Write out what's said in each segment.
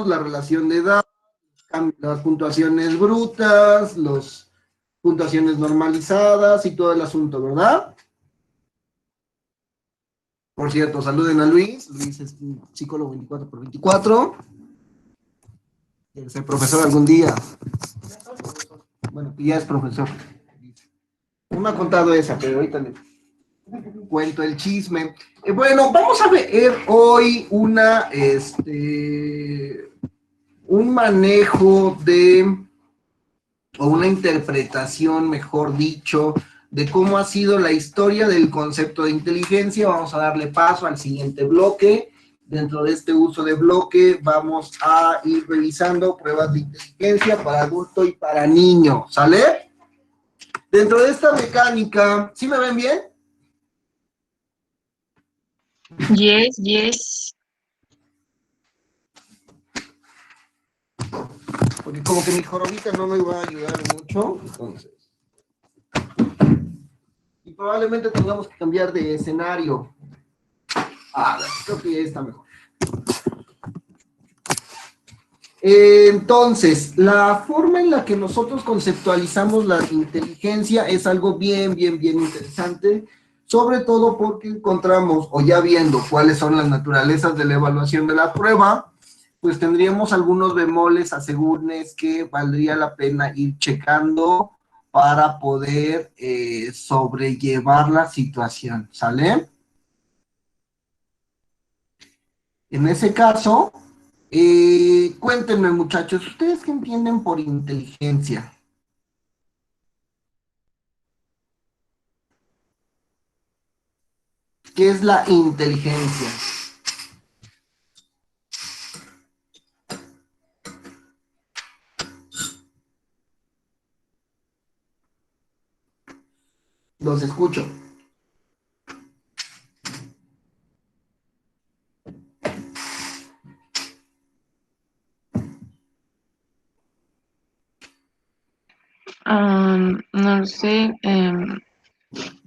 la relación de edad, las puntuaciones brutas, las puntuaciones normalizadas y todo el asunto, ¿verdad? Por cierto, saluden a Luis. Luis es un psicólogo 24x24. Quiere ser profesor algún día. Bueno, ya es profesor. No me ha contado esa, pero ahorita le cuento el chisme. Bueno, vamos a ver hoy un manejo o una interpretación, mejor dicho, de cómo ha sido la historia del concepto de inteligencia. Vamos a darle paso al siguiente bloque. Dentro de este uso de bloque vamos a ir revisando pruebas de inteligencia para adulto y para niño, ¿sale? Dentro de esta mecánica, ¿sí me ven bien? Yes, yes. Porque como que mi jorobita no me va a ayudar mucho, entonces. Y probablemente tengamos que cambiar de escenario. Creo que ya está mejor. Entonces, la forma en la que nosotros conceptualizamos la inteligencia es algo bien interesante, sobre todo porque encontramos, o ya viendo cuáles son las naturalezas de la evaluación de la prueba, pues tendríamos algunos bemoles, asegúrnes que valdría la pena ir checando para poder sobrellevar la situación, ¿sale? En ese caso, cuéntenme muchachos, ¿ustedes qué entienden por inteligencia? ¿Qué es la inteligencia? Los escucho. No lo sé,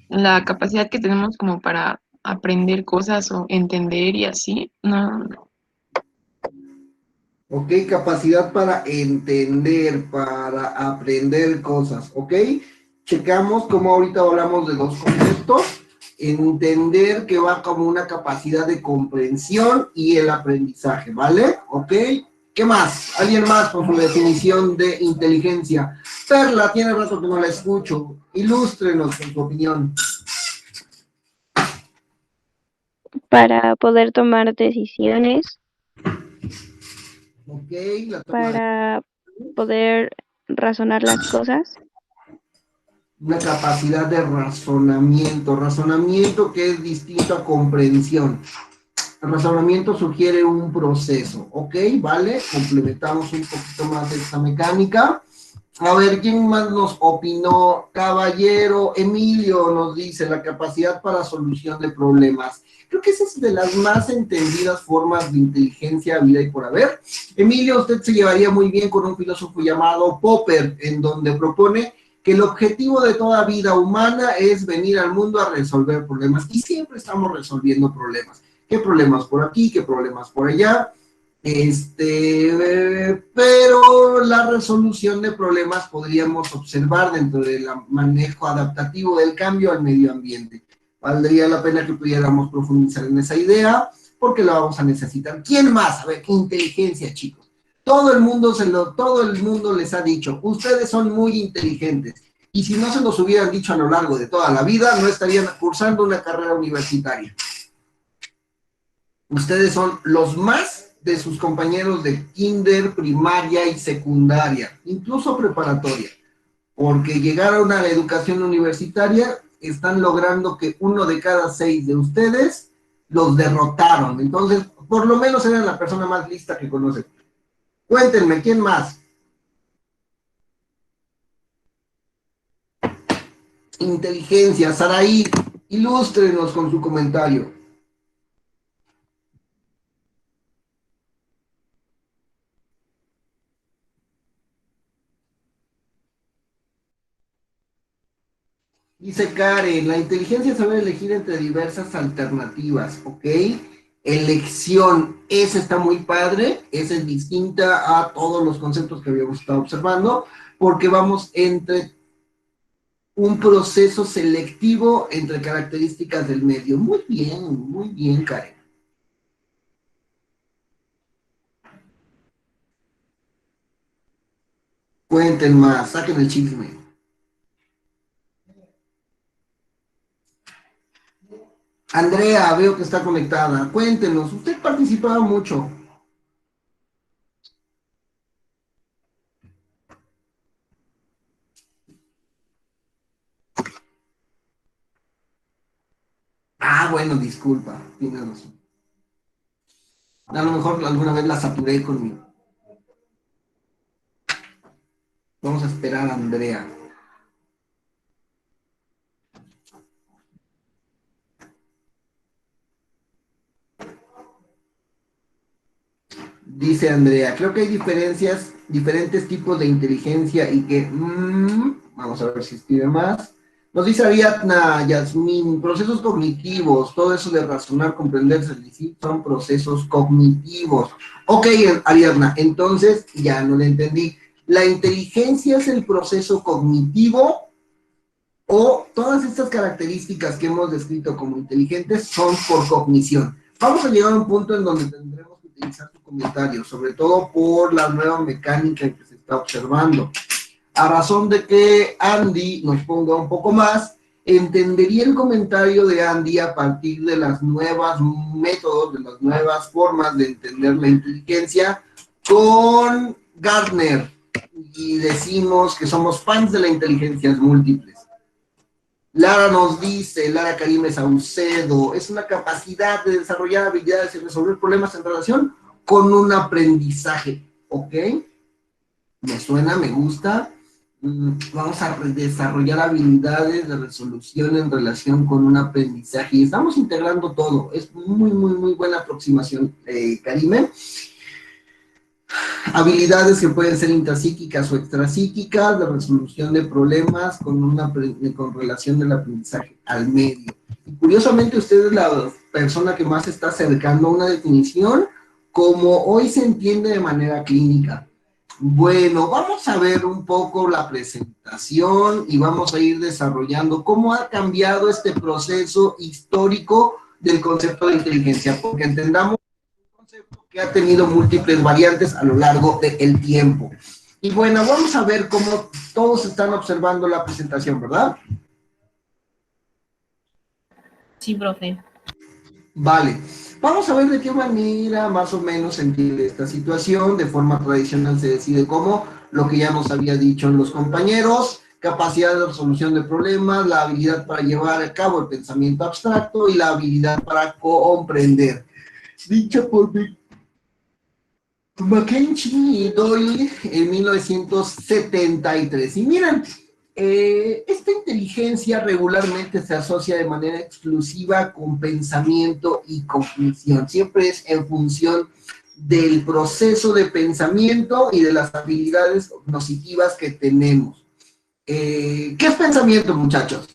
la capacidad que tenemos como para aprender cosas o entender y así, no, ¿Ok? Capacidad para entender, para aprender cosas, ¿ok? Checamos cómo ahorita hablamos de dos conceptos, entender que va como una capacidad de comprensión y el aprendizaje, ¿vale? ¿Ok? ¿Qué más? ¿Alguien más con su definición de inteligencia? Perla, tiene rato que no la escucho. Ilústrenos con su opinión. Para poder tomar decisiones, ¿Ok? La toma de para poder razonar las cosas. una capacidad de razonamiento que es distinto a comprensión. El razonamiento sugiere un proceso, ¿ok? ¿Vale? Complementamos un poquito más de esta mecánica. A ver, ¿quién más nos opinó? Caballero Emilio nos dice la capacidad para solución de problemas. Creo que esa es de las más entendidas formas de inteligencia vida y por haber. Emilio, usted se llevaría muy bien con un filósofo llamado Popper, en donde propone que el objetivo de toda vida humana es venir al mundo a resolver problemas. Y siempre estamos resolviendo problemas. ¿Qué problemas por aquí? ¿Qué problemas por allá? Pero la resolución de problemas podríamos observar dentro del manejo adaptativo del cambio al medio ambiente. Valdría la pena que pudiéramos profundizar en esa idea, porque la vamos a necesitar. ¿Quién más? A ver, inteligencia, chicos. Todo el mundo les ha dicho, ustedes son muy inteligentes. Y si no se los hubieran dicho a lo largo de toda la vida, no estarían cursando una carrera universitaria. Ustedes son los más de sus compañeros de kinder, primaria y secundaria, incluso preparatoria, porque llegaron a la educación universitaria, están logrando que 1 de cada 6 de ustedes los derrotaron. Entonces, por lo menos eran la persona más lista que conocen. Cuéntenme, ¿quién más? Inteligencia, Saraí, ilústrenos con su comentario. Dice Karen, la inteligencia sabe elegir entre diversas alternativas, ¿ok? elección. Esa está muy padre, esa es distinta a todos los conceptos que habíamos estado observando, porque vamos entre un proceso selectivo entre características del medio. Muy bien, Karen. Cuenten más, saquen el chisme. Andrea, veo que está conectada. Cuéntenos, usted participaba mucho. Ah, bueno, disculpa, tienes razón. A lo mejor alguna vez la saturé conmigo. Vamos a esperar a Andrea. Dice Andrea, creo que hay diferentes tipos de inteligencia y que, vamos a ver si escribe más. Nos dice Ariadna, Yasmín, procesos cognitivos, todo eso de razonar, comprender, decir, son procesos cognitivos. Ok, Ariadna, entonces ya no le entendí. ¿La inteligencia es el proceso cognitivo o todas estas características que hemos descrito como inteligentes son por cognición? Vamos a llegar a un punto en donde tendremos que utilizar tu comentario, sobre todo por la nueva mecánica que se está observando. A razón de que Andy nos ponga un poco más, entendería el comentario de Andy a partir de las nuevas métodos, de las nuevas formas de entender la inteligencia con Gardner. Y decimos que somos fans de la inteligencia múltiples. Lara nos dice, Lara Karime Saucedo, es una capacidad de desarrollar habilidades y resolver problemas en relación con un aprendizaje. ¿Ok? Me suena, me gusta. Vamos a desarrollar habilidades de resolución en relación con un aprendizaje. Y estamos integrando todo. Es muy buena aproximación, Karime. Habilidades que pueden ser intrapsíquicas o extrapsíquicas, de resolución de problemas con relación del aprendizaje al medio. Y curiosamente usted es la persona que más se está acercando a una definición como hoy se entiende de manera clínica. Bueno, vamos a ver un poco la presentación y vamos a ir desarrollando cómo ha cambiado este proceso histórico del concepto de inteligencia, porque entendamos que ha tenido múltiples variantes a lo largo del tiempo. Y bueno, vamos a ver cómo todos están observando la presentación, ¿verdad? Sí, profe. Vale. Vamos a ver de qué manera más o menos se entiende esta situación. De forma tradicional se decide como lo que ya nos había dicho los compañeros: capacidad de resolución de problemas, la habilidad para llevar a cabo el pensamiento abstracto y la habilidad para comprender. Dicho por Mackenzie y Doyle en 1973. Y miren, esta inteligencia regularmente se asocia de manera exclusiva con pensamiento y cognición. Siempre es en función del proceso de pensamiento y de las habilidades cognitivas que tenemos. ¿Qué es pensamiento, muchachos?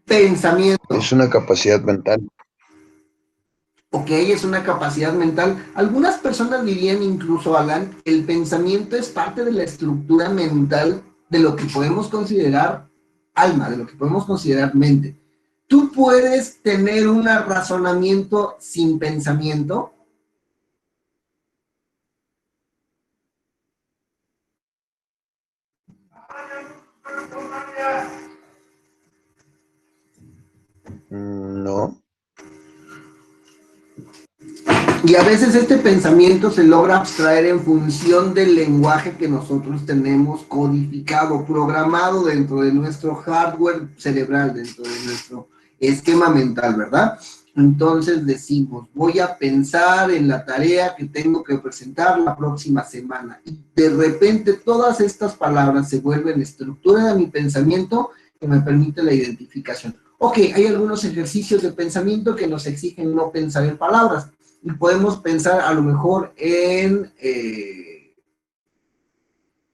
Pensamiento. Es una capacidad mental. Ok, es una capacidad mental. Algunas personas dirían incluso, Alan, el pensamiento es parte de la estructura mental de lo que podemos considerar alma, de lo que podemos considerar mente. ¿Tú puedes tener un razonamiento sin pensamiento? No. Y a veces este pensamiento se logra abstraer en función del lenguaje que nosotros tenemos codificado, programado dentro de nuestro hardware cerebral, dentro de nuestro esquema mental, ¿verdad? Entonces decimos, voy a pensar en la tarea que tengo que presentar la próxima semana. Y de repente todas estas palabras se vuelven estructura de mi pensamiento que me permite la identificación. Ok, hay algunos ejercicios de pensamiento que nos exigen no pensar en palabras. y podemos pensar a lo mejor en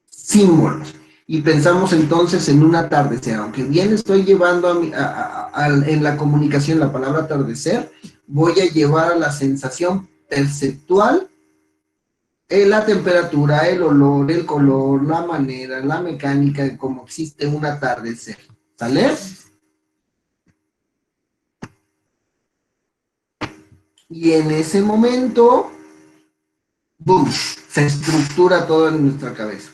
símbolos. Y pensamos entonces en un atardecer, aunque bien estoy llevando en la comunicación la palabra atardecer, voy a llevar a la sensación perceptual la temperatura, el olor, el color, la manera, la mecánica de cómo existe un atardecer. ¿Sale? Y en ese momento, ¡boom!, se estructura todo en nuestra cabeza.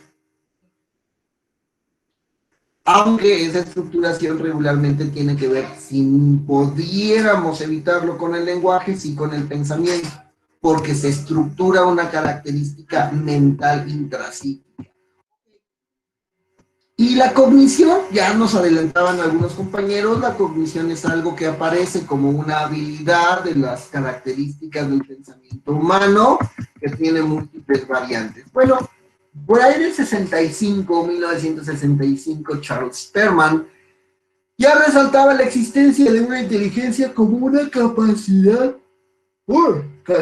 Aunque esa estructuración regularmente tiene que ver, si pudiéramos evitarlo con el lenguaje, sí con el pensamiento, porque se estructura una característica mental intrapsíquica. Y la cognición, ya nos adelantaban algunos compañeros, la cognición es algo que aparece como una habilidad de las características del pensamiento humano, que tiene múltiples variantes. Bueno, por ahí del 1965, Charles Sperman ya resaltaba la existencia de una inteligencia como una capacidad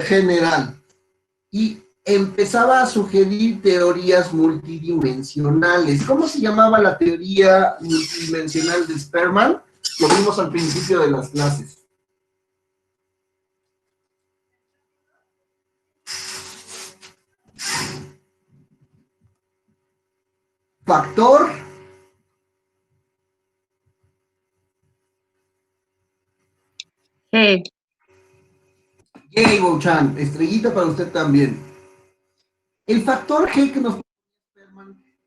general y empezaba a sugerir teorías multidimensionales. ¿Cómo se llamaba la teoría multidimensional de Sperman? Lo vimos al principio de las clases. Factor G. G, Bouchan, estrellita para usted también. El factor G que nos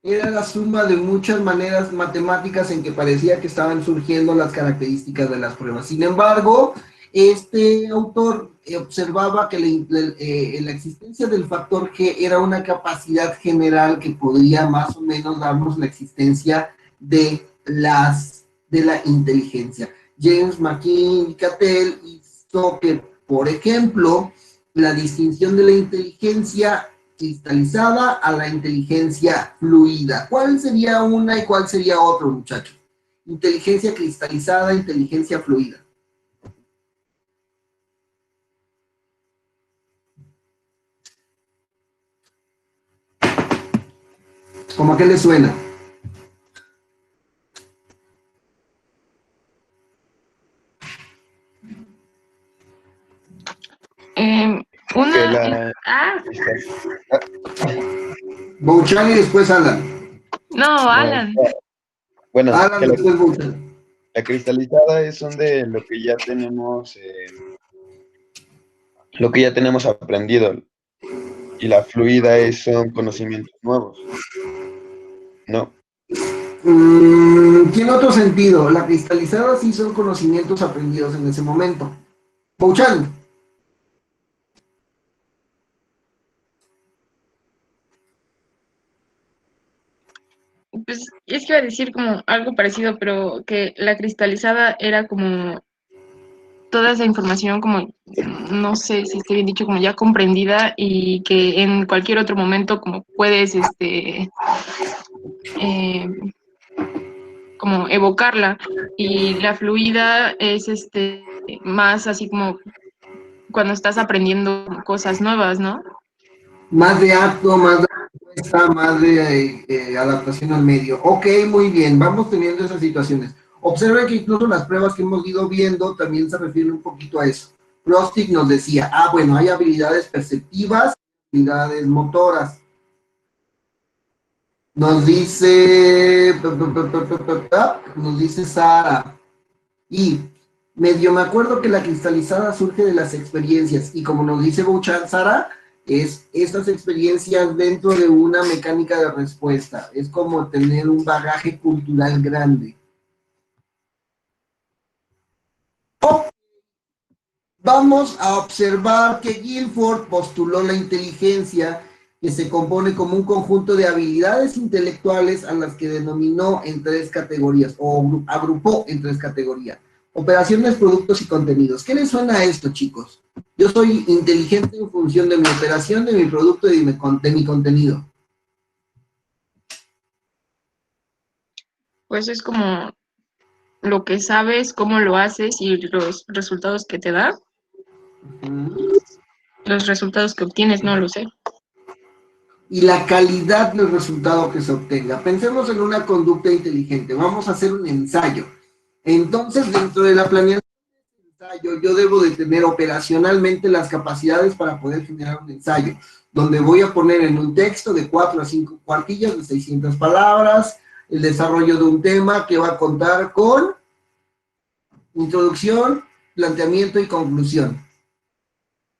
era la suma de muchas maneras matemáticas en que parecía que estaban surgiendo las características de las pruebas. Sin embargo, este autor observaba que la existencia del factor G era una capacidad general que podría más o menos darnos la existencia de la inteligencia. James McKinney-Cattell hizo que, por ejemplo, la distinción de la inteligencia cristalizada a la inteligencia fluida. ¿Cuál sería una y cuál sería otro, muchachos? Inteligencia cristalizada, inteligencia fluida. ¿Cómo a qué le suena? Una... Bouchan y después Alan. No, Alan. Bueno, Alan y después Bouchan. la cristalizada es donde lo que ya tenemos aprendido, y la fluida son conocimientos nuevos, ¿no? Tiene otro sentido. La cristalizada sí son conocimientos aprendidos en ese momento. Bouchan. Pues es que iba a decir como algo parecido, pero que la cristalizada era como toda esa información como, no sé si esté bien dicho, como ya comprendida y que en cualquier otro momento como puedes, eh, como evocarla. Y la fluida es más así como cuando estás aprendiendo cosas nuevas, ¿no? Más de acto, más de respuesta, más de adaptación al medio. Ok, muy bien, vamos teniendo esas situaciones. Observen que incluso las pruebas que hemos ido viendo también se refieren un poquito a eso. Prostic nos decía, bueno, hay habilidades perceptivas, habilidades motoras. Nos dice Sara. Y medio me acuerdo que la cristalizada surge de las experiencias. Y como nos dice Bouchan, Sara, es estas experiencias dentro de una mecánica de respuesta. Es como tener un bagaje cultural grande. Vamos a observar que Guilford postuló la inteligencia, que se compone como un conjunto de habilidades intelectuales a las que denominó en tres categorías, o agrupó en tres categorías: operaciones, productos y contenidos. ¿Qué les suena a esto, chicos? Yo soy inteligente en función de mi operación, de mi producto y de mi contenido. Pues es como lo que sabes, cómo lo haces y los resultados que te da. los resultados que obtienes, no lo sé. Y la calidad del resultado que se obtenga. Pensemos en una conducta inteligente. Vamos a hacer un ensayo. Entonces, dentro de la planeación del ensayo, yo debo de tener operacionalmente las capacidades para poder generar un ensayo, donde voy a poner en un texto de 4 a 5 cuartillas de 600 palabras, el desarrollo de un tema que va a contar con introducción, planteamiento y conclusión.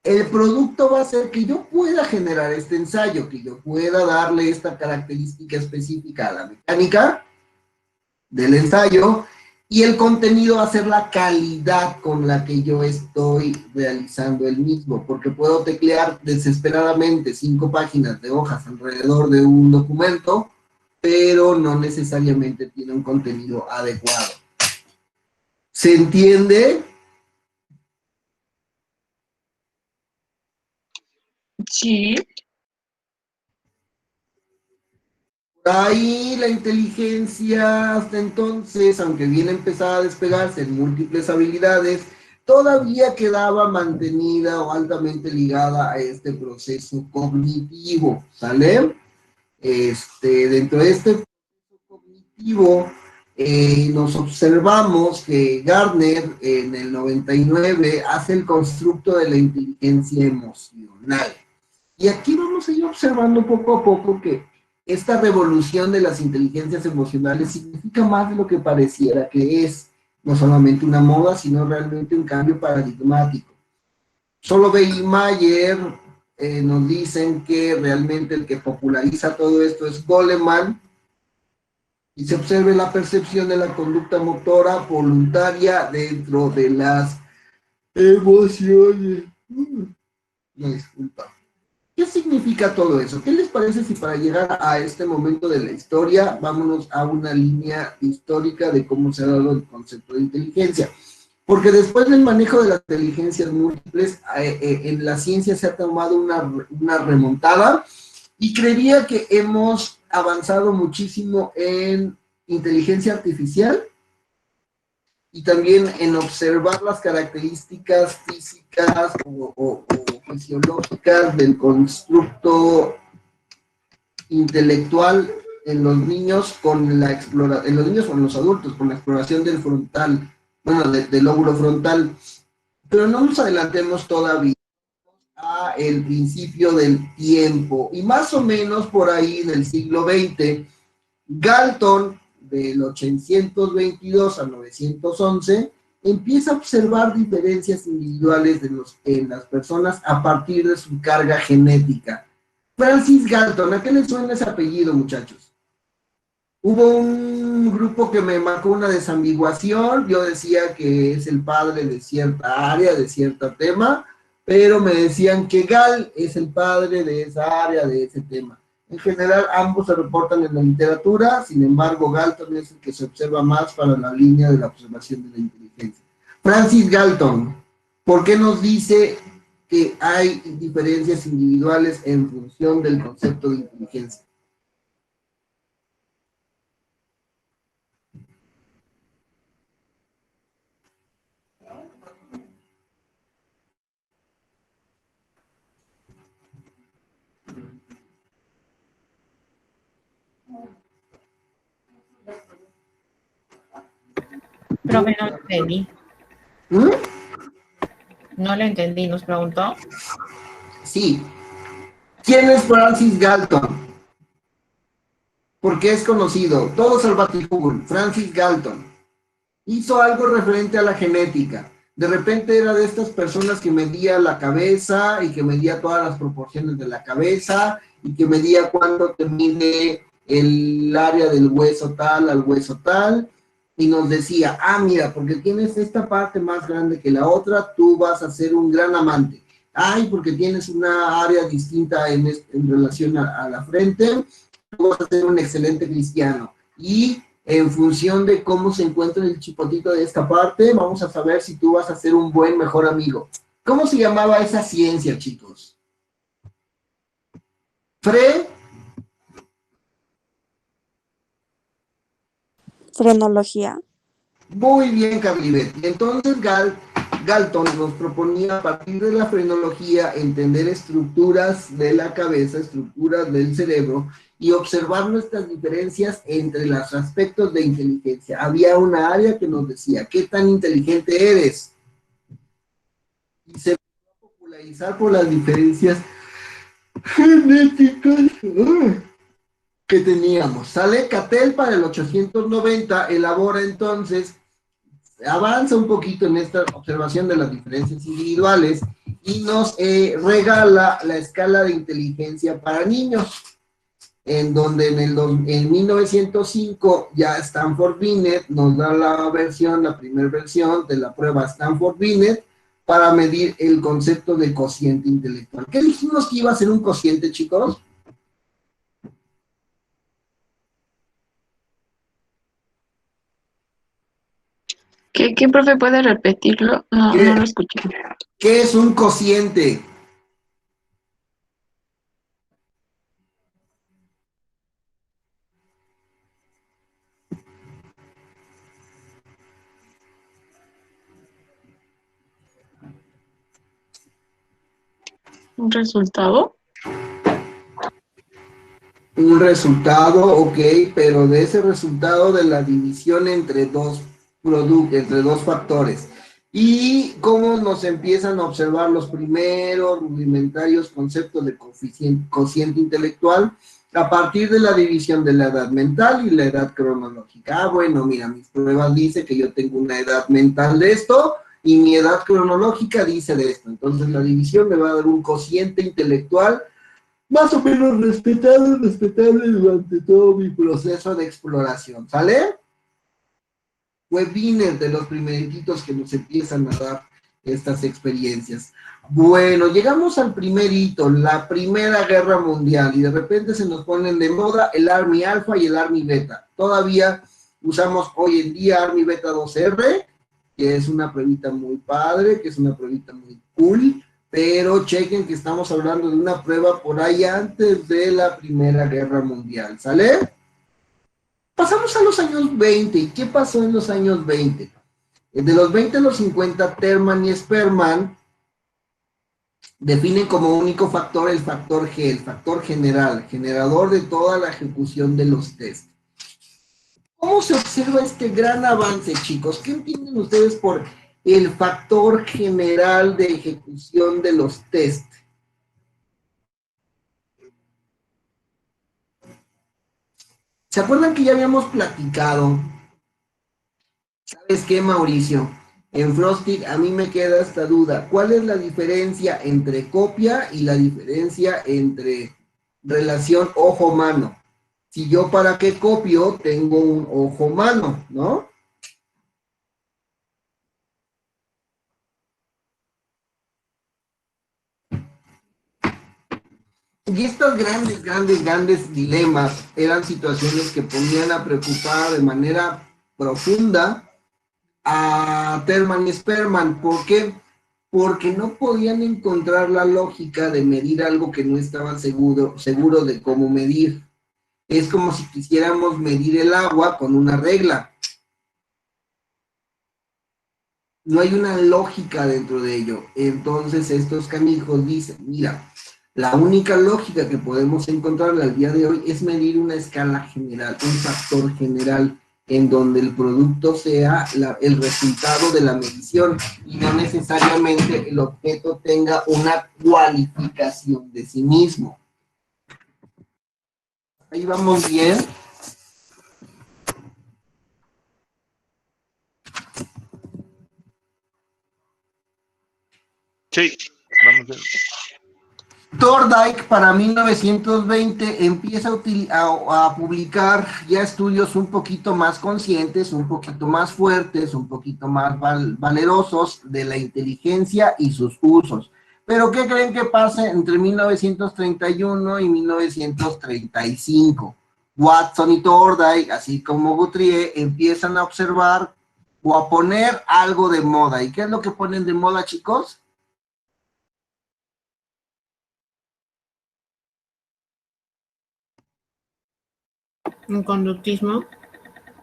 El producto va a ser que yo pueda generar este ensayo, que yo pueda darle esta característica específica a la mecánica del ensayo, y el contenido va a ser la calidad con la que yo estoy realizando el mismo, porque puedo teclear desesperadamente 5 páginas de hojas alrededor de un documento, pero no necesariamente tiene un contenido adecuado. ¿Se entiende? Sí, Ahí la inteligencia hasta entonces, aunque bien empezaba a despegarse en múltiples habilidades, todavía quedaba mantenida o altamente ligada a este proceso cognitivo, ¿sale? Dentro de este proceso cognitivo, nos observamos que Gardner en el 99 hace el constructo de la inteligencia emocional. Y aquí vamos a ir observando poco a poco que esta revolución de las inteligencias emocionales significa más de lo que pareciera que es, no solamente una moda, sino realmente un cambio paradigmático. Solo Bell y Mayer nos dicen que realmente el que populariza todo esto es Goleman, y se observa la percepción de la conducta motora voluntaria dentro de las emociones. No, disculpa. ¿Qué significa todo eso? ¿Qué les parece si para llegar a este momento de la historia vámonos a una línea histórica de cómo se ha dado el concepto de inteligencia? Porque después del manejo de las inteligencias múltiples, en la ciencia se ha tomado una remontada y creería que hemos avanzado muchísimo en inteligencia artificial y también en observar las características físicas o fisiológicas del constructo intelectual en los niños con la exploración, en los niños o en los adultos, con la exploración del frontal, bueno, del lóbulo frontal. Pero no nos adelantemos todavía a el principio del tiempo, y más o menos por ahí del siglo XX, Galton, del 822 a 911, empieza a observar diferencias individuales en las personas a partir de su carga genética. Francis Galton, ¿a qué le suena ese apellido, muchachos? Hubo un grupo que me marcó una desambiguación, yo decía que es el padre de cierta área, de cierto tema, pero me decían que Gal es el padre de esa área, de ese tema. En general, ambos se reportan en la literatura, sin embargo, Galton es el que se observa más para la línea de la observación de la inteligencia. Francis Galton, ¿por qué nos dice que hay diferencias individuales en función del concepto de inteligencia? Profe, no lo entendí. ¿Mm? No lo entendí, nos preguntó. Sí. ¿Quién es Francis Galton? Porque es conocido. Todos al Google. Francis Galton. Hizo algo referente a la genética. De repente era de estas personas que medía la cabeza y que medía todas las proporciones de la cabeza y que medía cuánto te mide el área del hueso tal al hueso tal, y nos decía, ah, mira, porque tienes esta parte más grande que la otra, tú vas a ser un gran amante. Ay, porque tienes una área distinta en relación a la frente, tú vas a ser un excelente cristiano. Y en función de cómo se encuentra el chipotito de esta parte, vamos a saber si tú vas a ser un buen mejor amigo. ¿Cómo se llamaba esa ciencia, chicos? Frenología. Muy bien, Carlibet. Y entonces Galton nos proponía a partir de la frenología entender estructuras de la cabeza, estructuras del cerebro y observar nuestras diferencias entre los aspectos de inteligencia. Había una área que nos decía, ¿qué tan inteligente eres? Y se va a popularizar por las diferencias genéticas que teníamos. Sale Cattell para el 890, elabora entonces, avanza un poquito en esta observación de las diferencias individuales y nos regala la escala de inteligencia para niños, en donde en 1905 ya Stanford-Binet nos da la primera versión de la prueba Stanford-Binet para medir el concepto de cociente intelectual. ¿Qué dijimos que iba a ser un cociente, chicos? ¿Qué, profe, puede repetirlo? No, no lo escuché. ¿Qué es un cociente? ¿Un resultado? Un resultado, ok, pero de ese resultado de la división entre dos productos, entre dos factores. Y cómo nos empiezan a observar los primeros rudimentarios conceptos de cociente intelectual a partir de la división de la edad mental y la edad cronológica. Ah, bueno, mira, mis pruebas dicen que yo tengo una edad mental de esto y mi edad cronológica dice de esto. Entonces la división me va a dar un cociente intelectual más o menos respetable durante todo mi proceso de exploración, ¿sale? Webinars de los primeritos que nos empiezan a dar estas experiencias. Bueno, llegamos al primer hito, la Primera Guerra Mundial, y de repente se nos ponen de moda el Army Alpha y el Army Beta. Todavía usamos hoy en día Army Beta 2R, que es una pruebita muy padre, que es una pruebita muy cool, pero chequen que estamos hablando de una prueba por ahí antes de la Primera Guerra Mundial, ¿sale? Pasamos a los años 20. ¿Y qué pasó en los años 20? De los 20 a los 50, Terman y Sperman definen como único factor el factor G, el factor general, generador de toda la ejecución de los test. ¿Cómo se observa este gran avance, chicos? ¿Qué entienden ustedes por el factor general de ejecución de los test? ¿Se acuerdan que ya habíamos platicado? ¿Sabes qué, Mauricio? En Frosty a mí me queda esta duda. ¿Cuál es la diferencia entre copia y la diferencia entre relación ojo-mano? Si yo para qué copio tengo un ojo-mano, ¿no? Y estos grandes dilemas eran situaciones que ponían a preocupar de manera profunda a Terman y Sperman. ¿Por qué? Porque no podían encontrar la lógica de medir algo que no estaban seguro de cómo medir. Es como si quisiéramos medir el agua con una regla. No hay una lógica dentro de ello. Entonces estos canijos dicen, mira, la única lógica que podemos encontrar al día de hoy es medir una escala general, un factor general, en donde el producto sea el resultado de la medición y no necesariamente el objeto tenga una cualificación de sí mismo. Ahí vamos bien. Sí, vamos bien. Thorndike para 1920 empieza a publicar ya estudios un poquito más conscientes, un poquito más fuertes, un poquito más valerosos de la inteligencia y sus usos. Pero ¿qué creen que pasa entre 1931 y 1935? Watson y Thorndike, así como Guthrie, empiezan a observar o a poner algo de moda. ¿Y qué es lo que ponen de moda, chicos? Un conductismo.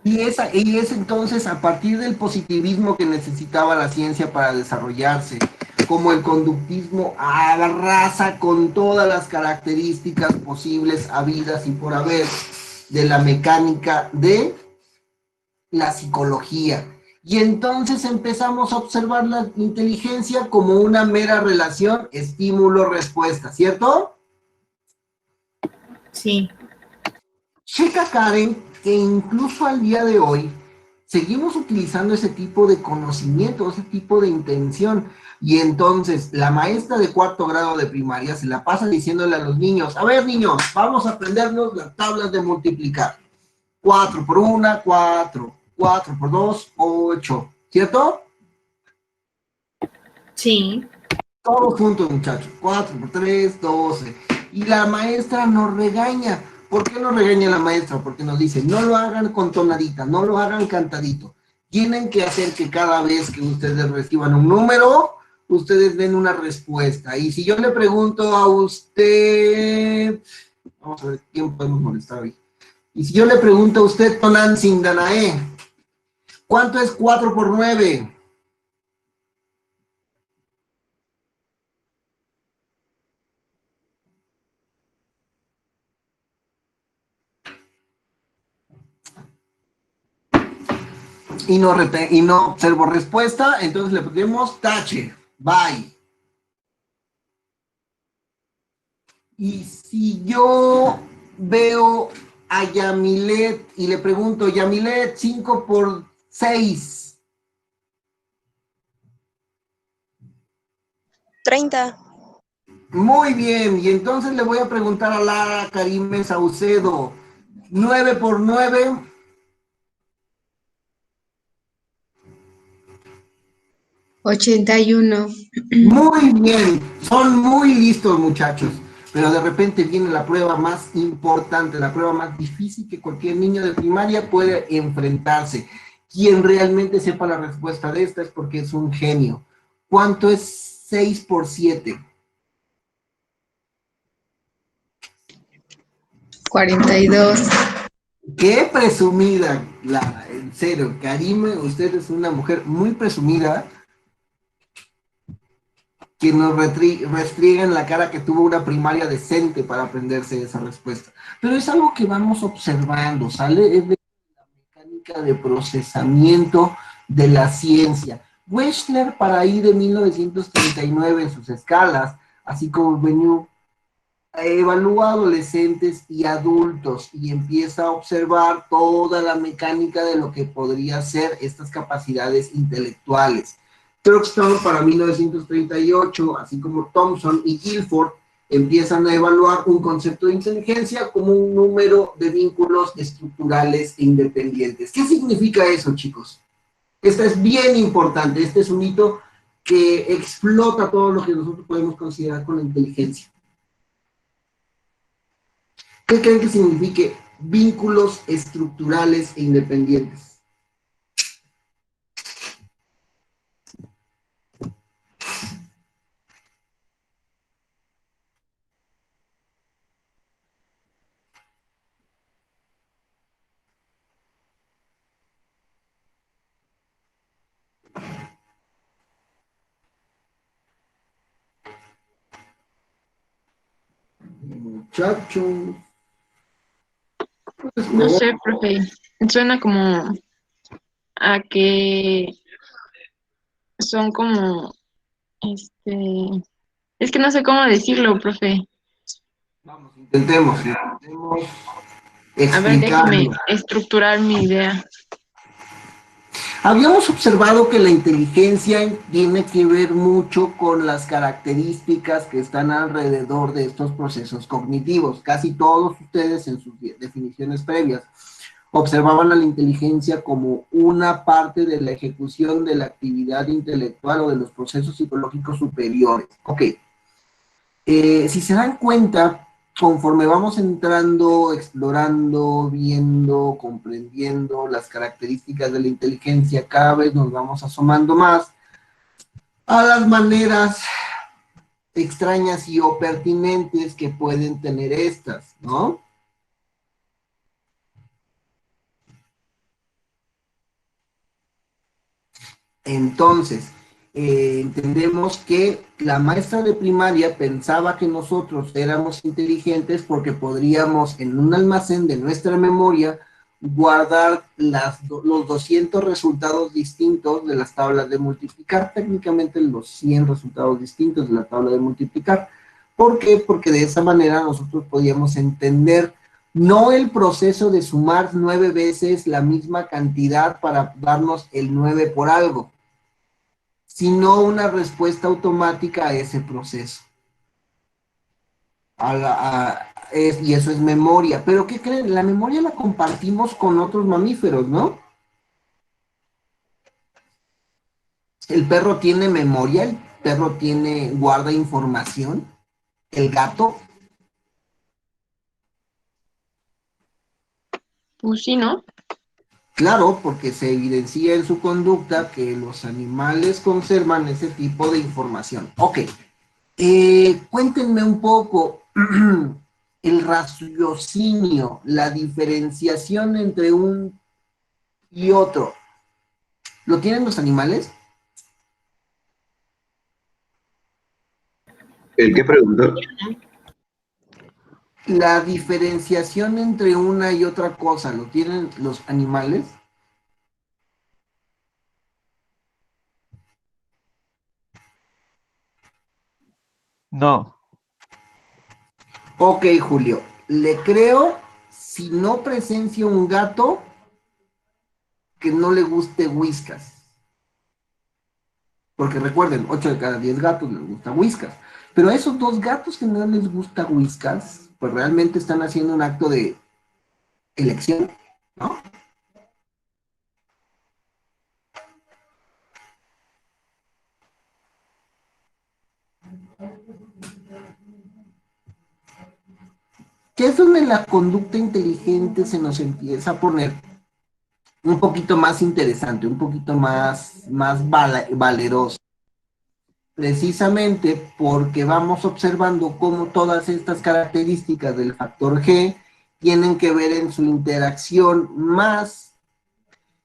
Y es entonces a partir del positivismo que necesitaba la ciencia para desarrollarse, como el conductismo arrasa con todas las características posibles, habidas y por haber, de la mecánica de la psicología. Y entonces empezamos a observar la inteligencia como una mera relación estímulo-respuesta, ¿cierto? Sí. Checa, Karen, que incluso al día de hoy seguimos utilizando ese tipo de conocimiento, ese tipo de intención. Y entonces la maestra de 4º grado de primaria se la pasa diciéndole a los niños, a ver niños, vamos a aprendernos las tablas de multiplicar. 4 por 1, 4, 4 por 2, 8, ¿cierto? Sí. Todos juntos, muchachos. 4 por 3, 12. Y la maestra nos regaña. ¿Por qué nos regaña la maestra? Porque nos dice, no lo hagan con tonadita, no lo hagan cantadito. Tienen que hacer que cada vez que ustedes reciban un número, ustedes den una respuesta. Y si yo le pregunto a usted, vamos a ver quién podemos molestar hoy. Y si yo le pregunto a usted, Tonantzin Danae, ¿cuánto es 4 por 9? Y no observo respuesta, entonces le ponemos tache, bye. Y si yo veo a Yamilet y le pregunto, Yamilet, 5 por 6. 30. Muy bien, y entonces le voy a preguntar a Lara Karime Saucedo, 9 por 9. 81. Muy bien, son muy listos muchachos, pero de repente viene la prueba más importante, la prueba más difícil que cualquier niño de primaria puede enfrentarse. Quien realmente sepa la respuesta de esta es porque es un genio. ¿Cuánto es 6 por 7? 42. Qué presumida, Lara, en serio, Karime, usted es una mujer muy presumida, que nos restriega en la cara que tuvo una primaria decente para aprenderse esa respuesta. Pero es algo que vamos observando, ¿sale? Es de la mecánica de procesamiento de la ciencia. Wechsler, para ahí de 1939 en sus escalas, así como Bennu, evalúa adolescentes y adultos y empieza a observar toda la mecánica de lo que podría ser estas capacidades intelectuales. Truxton para 1938, así como Thompson y Guilford, empiezan a evaluar un concepto de inteligencia como un número de vínculos estructurales e independientes. ¿Qué significa eso, chicos? Esto es bien importante, este es un hito que explota todo lo que nosotros podemos considerar con la inteligencia. ¿Qué creen que signifique vínculos estructurales e independientes? Muchachos. No sé, profe. Suena como a que son como, es que no sé cómo decirlo, profe. Vamos, intentemos A ver, déjeme explicarlo. estructurar mi idea. Habíamos observado que la inteligencia tiene que ver mucho con las características que están alrededor de estos procesos cognitivos. Casi todos ustedes en sus definiciones previas observaban a la inteligencia como una parte de la ejecución de la actividad intelectual o de los procesos psicológicos superiores. Ok. Si se dan cuenta, conforme vamos entrando, explorando, viendo, comprendiendo las características de la inteligencia, cada vez nos vamos asomando más a las maneras extrañas y o pertinentes que pueden tener estas, ¿no? Entonces, entendemos que la maestra de primaria pensaba que nosotros éramos inteligentes porque podríamos en un almacén de nuestra memoria guardar los 200 resultados distintos de las tablas de multiplicar, técnicamente los 100 resultados distintos de la tabla de multiplicar. ¿Por qué? Porque de esa manera nosotros podíamos entender no el proceso de sumar 9 veces la misma cantidad para darnos el 9 por algo, sino una respuesta automática a ese proceso. Y eso es memoria. Pero ¿qué creen? La memoria la compartimos con otros mamíferos, ¿no? El perro tiene memoria, el perro guarda información, el gato, Pues sí, ¿no? claro, porque se evidencia en su conducta que los animales conservan ese tipo de información. Ok, cuéntenme un poco el raciocinio, la diferenciación entre un y otro. ¿Lo tienen los animales? ¿El qué preguntó? La diferenciación entre una y otra cosa, ¿lo tienen los animales? No, Ok, Julio, le creo si no presencia un gato que no le guste Whiskas. Porque recuerden, 8 de cada 10 gatos les gusta Whiskas. Pero a esos dos gatos que no les gusta Whiskas, pues realmente están haciendo un acto de elección, ¿no? Que es donde la conducta inteligente se nos empieza a poner un poquito más interesante, un poquito más valeroso. Precisamente porque vamos observando cómo todas estas características del factor G tienen que ver en su interacción más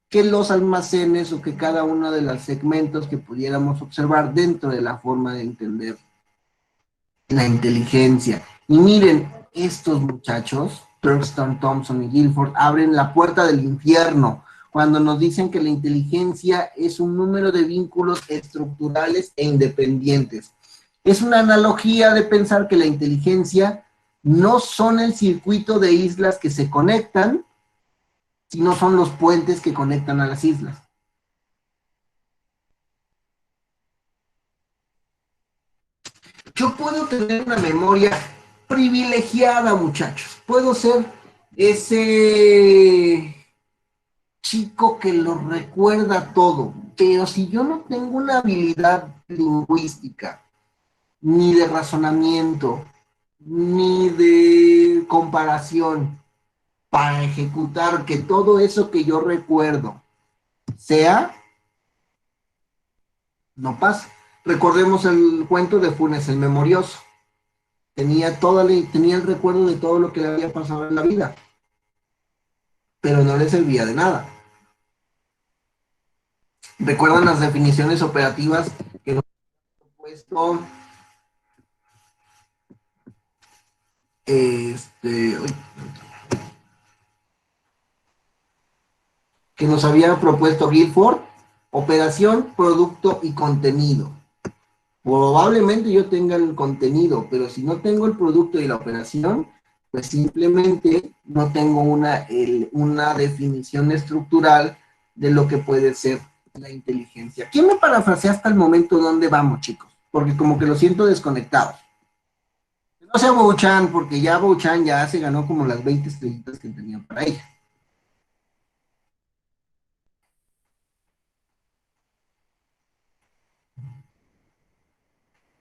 que los almacenes o que cada uno de los segmentos que pudiéramos observar dentro de la forma de entender la inteligencia. Y miren, estos muchachos, Thurston, Thompson y Guilford, abren la puerta del infierno cuando nos dicen que la inteligencia es un número de vínculos estructurales e independientes. Es una analogía de pensar que la inteligencia no son el circuito de islas que se conectan, sino son los puentes que conectan a las islas. Yo puedo tener una memoria privilegiada, muchachos. Puedo ser ese chico que lo recuerda todo, pero si yo no tengo una habilidad lingüística, ni de razonamiento, ni de comparación para ejecutar que todo eso que yo recuerdo sea, no pasa. Recordemos el cuento de Funes el Memorioso. Tenía el recuerdo de todo lo que le había pasado en la vida, pero no le servía de nada. ¿Recuerdan las definiciones operativas que nos ha puesto este, que nos había propuesto Guilford? Operación, producto y contenido. Probablemente yo tenga el contenido, pero si no tengo el producto y la operación, pues simplemente no tengo una definición estructural de lo que puede ser la inteligencia. ¿Quién me parafrasea hasta el momento dónde vamos, chicos? Porque como que lo siento desconectados. No sea Bouchan, porque ya Bouchan ya se ganó como las 20 estrellitas que tenían para ella.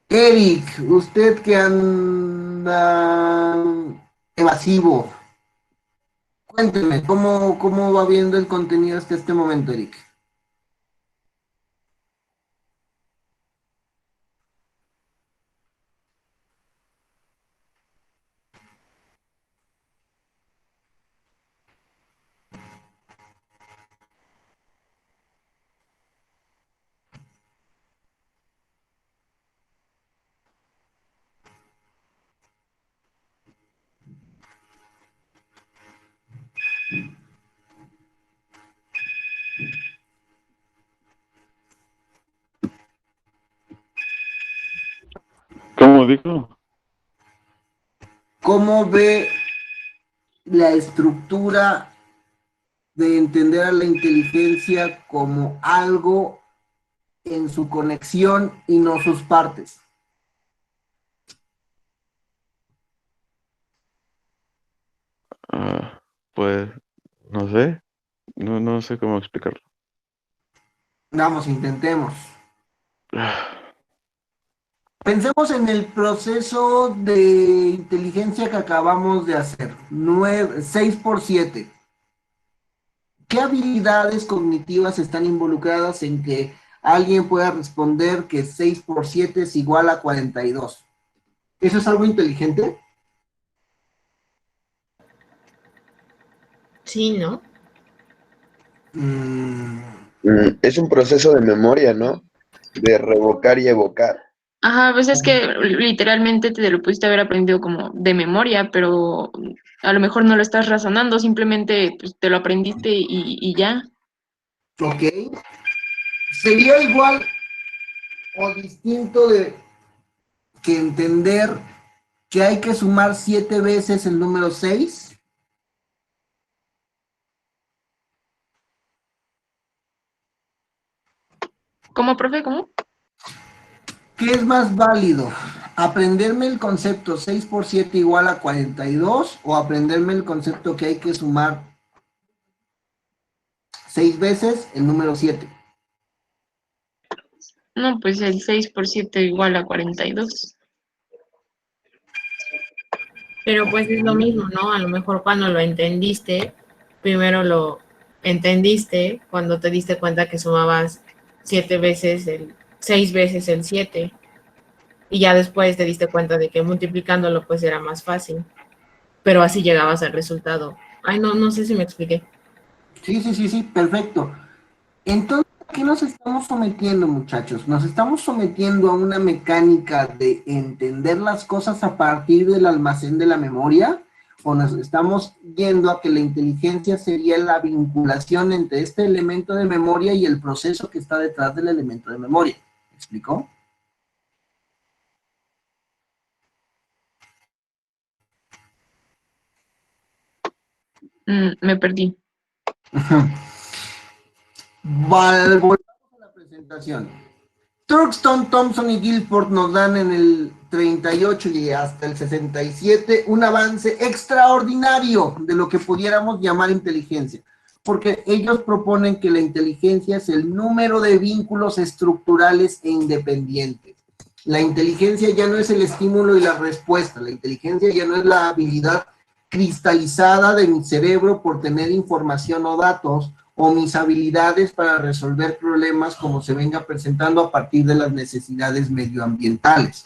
Eric, usted que anda evasivo, cuénteme, ¿cómo va viendo el contenido hasta este momento, Eric? ¿Cómo dijo? ¿Cómo ve la estructura de entender a la inteligencia como algo en su conexión y no sus partes? Ah, pues, no sé. No sé cómo explicarlo. Vamos, intentemos. Ah, Pensemos en el proceso de inteligencia que acabamos de hacer. 6 por 7. ¿Qué habilidades cognitivas están involucradas en que alguien pueda responder que 6 por 7 es igual a 42? ¿Eso es algo inteligente? Sí, ¿no? Mm, Es un proceso de memoria, ¿no? De revocar y evocar. Ajá, pues es que literalmente te lo pudiste haber aprendido como de memoria, pero a lo mejor no lo estás razonando, simplemente pues, te lo aprendiste y ya. ok. Sería igual o distinto de que entender que hay que sumar 7 veces el número 6. ¿Cómo, profe? ¿Cómo? ¿Qué es más válido? ¿Aprenderme el concepto 6 por 7 igual a 42 o aprenderme el concepto que hay que sumar 6 veces el número 7? No, pues el 6 por 7 igual a 42. Pero pues es lo mismo, ¿no? A lo mejor cuando lo entendiste, primero lo entendiste cuando te diste cuenta que sumabas 6 veces el 7 y ya después te diste cuenta de que multiplicándolo pues era más fácil, pero así llegabas al resultado. Ay, no sé si me expliqué. Sí, perfecto. Entonces, ¿a qué nos estamos sometiendo, muchachos? Nos estamos sometiendo a una mecánica de entender las cosas a partir del almacén de la memoria, o nos estamos yendo a que la inteligencia sería la vinculación entre este elemento de memoria y el proceso que está detrás del elemento de memoria. ¿Me explicó? Me perdí. Volvamos a la presentación. Turkstone, Thompson y Guilford nos dan en el 38 y hasta el 67 un avance extraordinario de lo que pudiéramos llamar inteligencia, porque ellos proponen que la inteligencia es el número de vínculos estructurales e independientes. La inteligencia ya no es el estímulo y la respuesta, la inteligencia ya no es la habilidad cristalizada de mi cerebro por tener información o datos, o mis habilidades para resolver problemas como se venga presentando a partir de las necesidades medioambientales.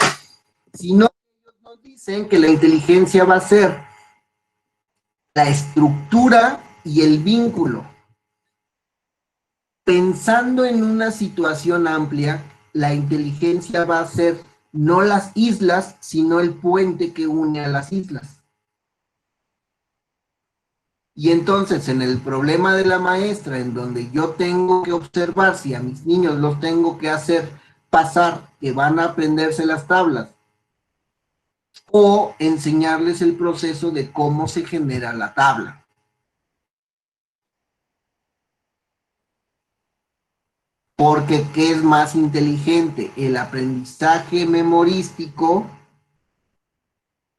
Sino que ellos nos dicen que la inteligencia va a ser la estructura y el vínculo. Pensando en una situación amplia, la inteligencia va a ser no las islas, sino el puente que une a las islas. Y entonces en el problema de la maestra, en donde yo tengo que observar si a mis niños los tengo que hacer pasar, que van a aprenderse las tablas, o enseñarles el proceso de cómo se genera la tabla. Porque ¿qué es más inteligente? ¿El aprendizaje memorístico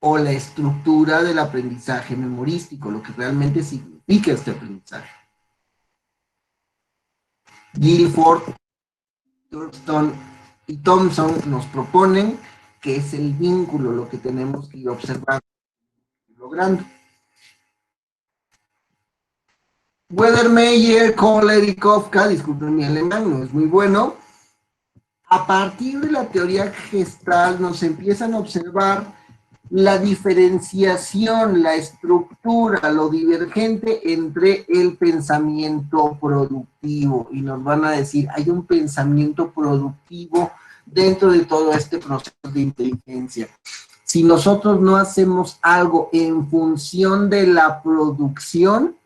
o la estructura del aprendizaje memorístico? Lo que realmente significa este aprendizaje. Guilford, Thurston y Thompson nos proponen que es el vínculo lo que tenemos que ir observando y logrando. Wedermeyer, Kohler y Kafka, disculpen mi alemán, no es muy bueno, a partir de la teoría gestal nos empiezan a observar la diferenciación, la estructura, lo divergente entre el pensamiento productivo. Y nos van a decir, hay un pensamiento productivo dentro de todo este proceso de inteligencia. Si nosotros no hacemos algo en función de la producción,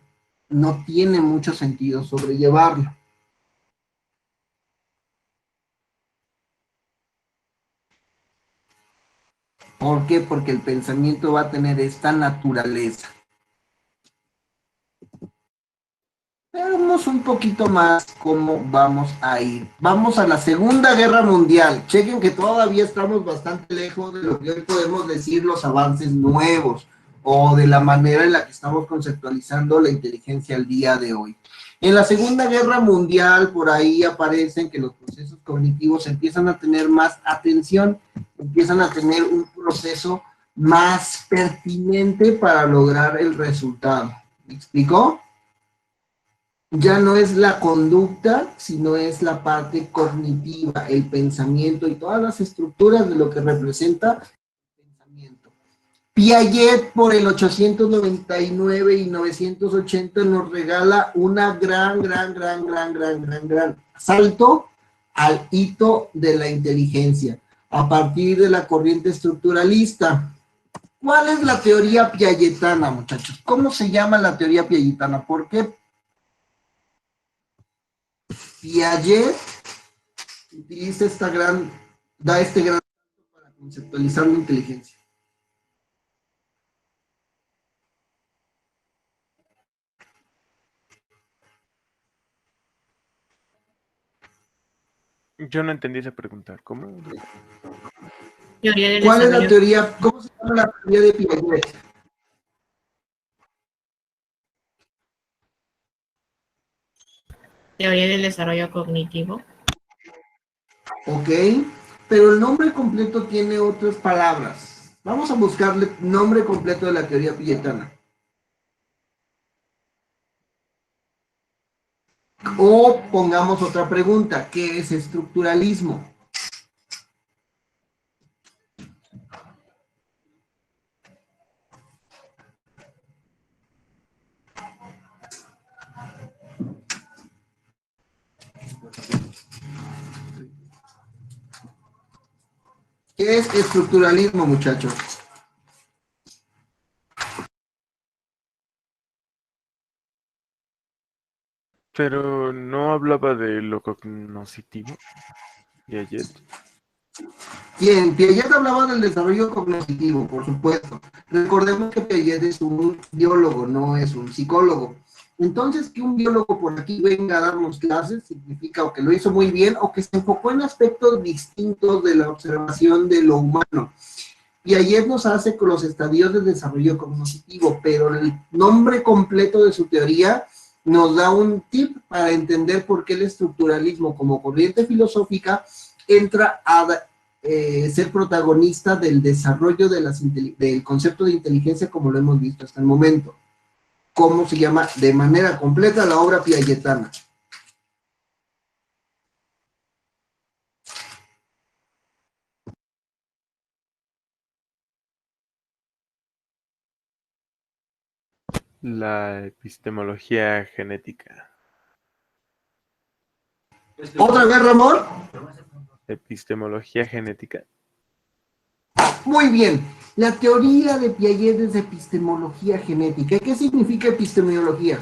no tiene mucho sentido sobrellevarlo. ¿Por qué? Porque el pensamiento va a tener esta naturaleza. Veamos un poquito más cómo vamos a ir. Vamos a la Segunda Guerra Mundial. Chequen que todavía estamos bastante lejos de lo que hoy podemos decir los avances nuevos o de la manera en la que estamos conceptualizando la inteligencia al día de hoy. En la Segunda Guerra Mundial, por ahí aparecen que los procesos cognitivos empiezan a tener más atención, empiezan a tener un proceso más pertinente para lograr el resultado. ¿Me explicó? Ya no es la conducta, sino es la parte cognitiva, el pensamiento y todas las estructuras de lo que representa el pensamiento. Piaget por el 899 y 980 nos regala una gran salto al hito de la inteligencia a partir de la corriente estructuralista. ¿Cuál es la teoría piagetana, muchachos? ¿Cómo se llama la teoría piagetana? ¿Por qué Piaget utiliza da este gran para conceptualizar la inteligencia? Yo no entendí esa pregunta. ¿Cómo? Teoría del ¿Cuál es la desarrollo, teoría? ¿Cómo se llama la teoría de Piaget? teoría del desarrollo cognitivo. Ok, pero el nombre completo tiene otras palabras. Vamos a buscarle nombre completo de la teoría piagetana. O pongamos otra pregunta, ¿qué es estructuralismo? ¿Qué es estructuralismo, muchachos? Pero no hablaba de lo cognoscitivo. Piaget. Bien, Piaget hablaba del desarrollo cognitivo, por supuesto. Recordemos que Piaget es un biólogo, no es un psicólogo. Entonces, que un biólogo por aquí venga a darnos clases significa o que lo hizo muy bien o que se enfocó en aspectos distintos de la observación de lo humano. Piaget nos hace con los estadios de desarrollo cognitivo, pero el nombre completo de su teoría nos da un tip para entender por qué el estructuralismo como corriente filosófica entra a ser protagonista del desarrollo del concepto de inteligencia como lo hemos visto hasta el momento. ¿Cómo se llama de manera completa la obra piagetana? La epistemología genética. ¿Otra vez, Ramón? Epistemología genética. Muy bien. La teoría de Piaget es de epistemología genética. ¿Qué significa epistemología?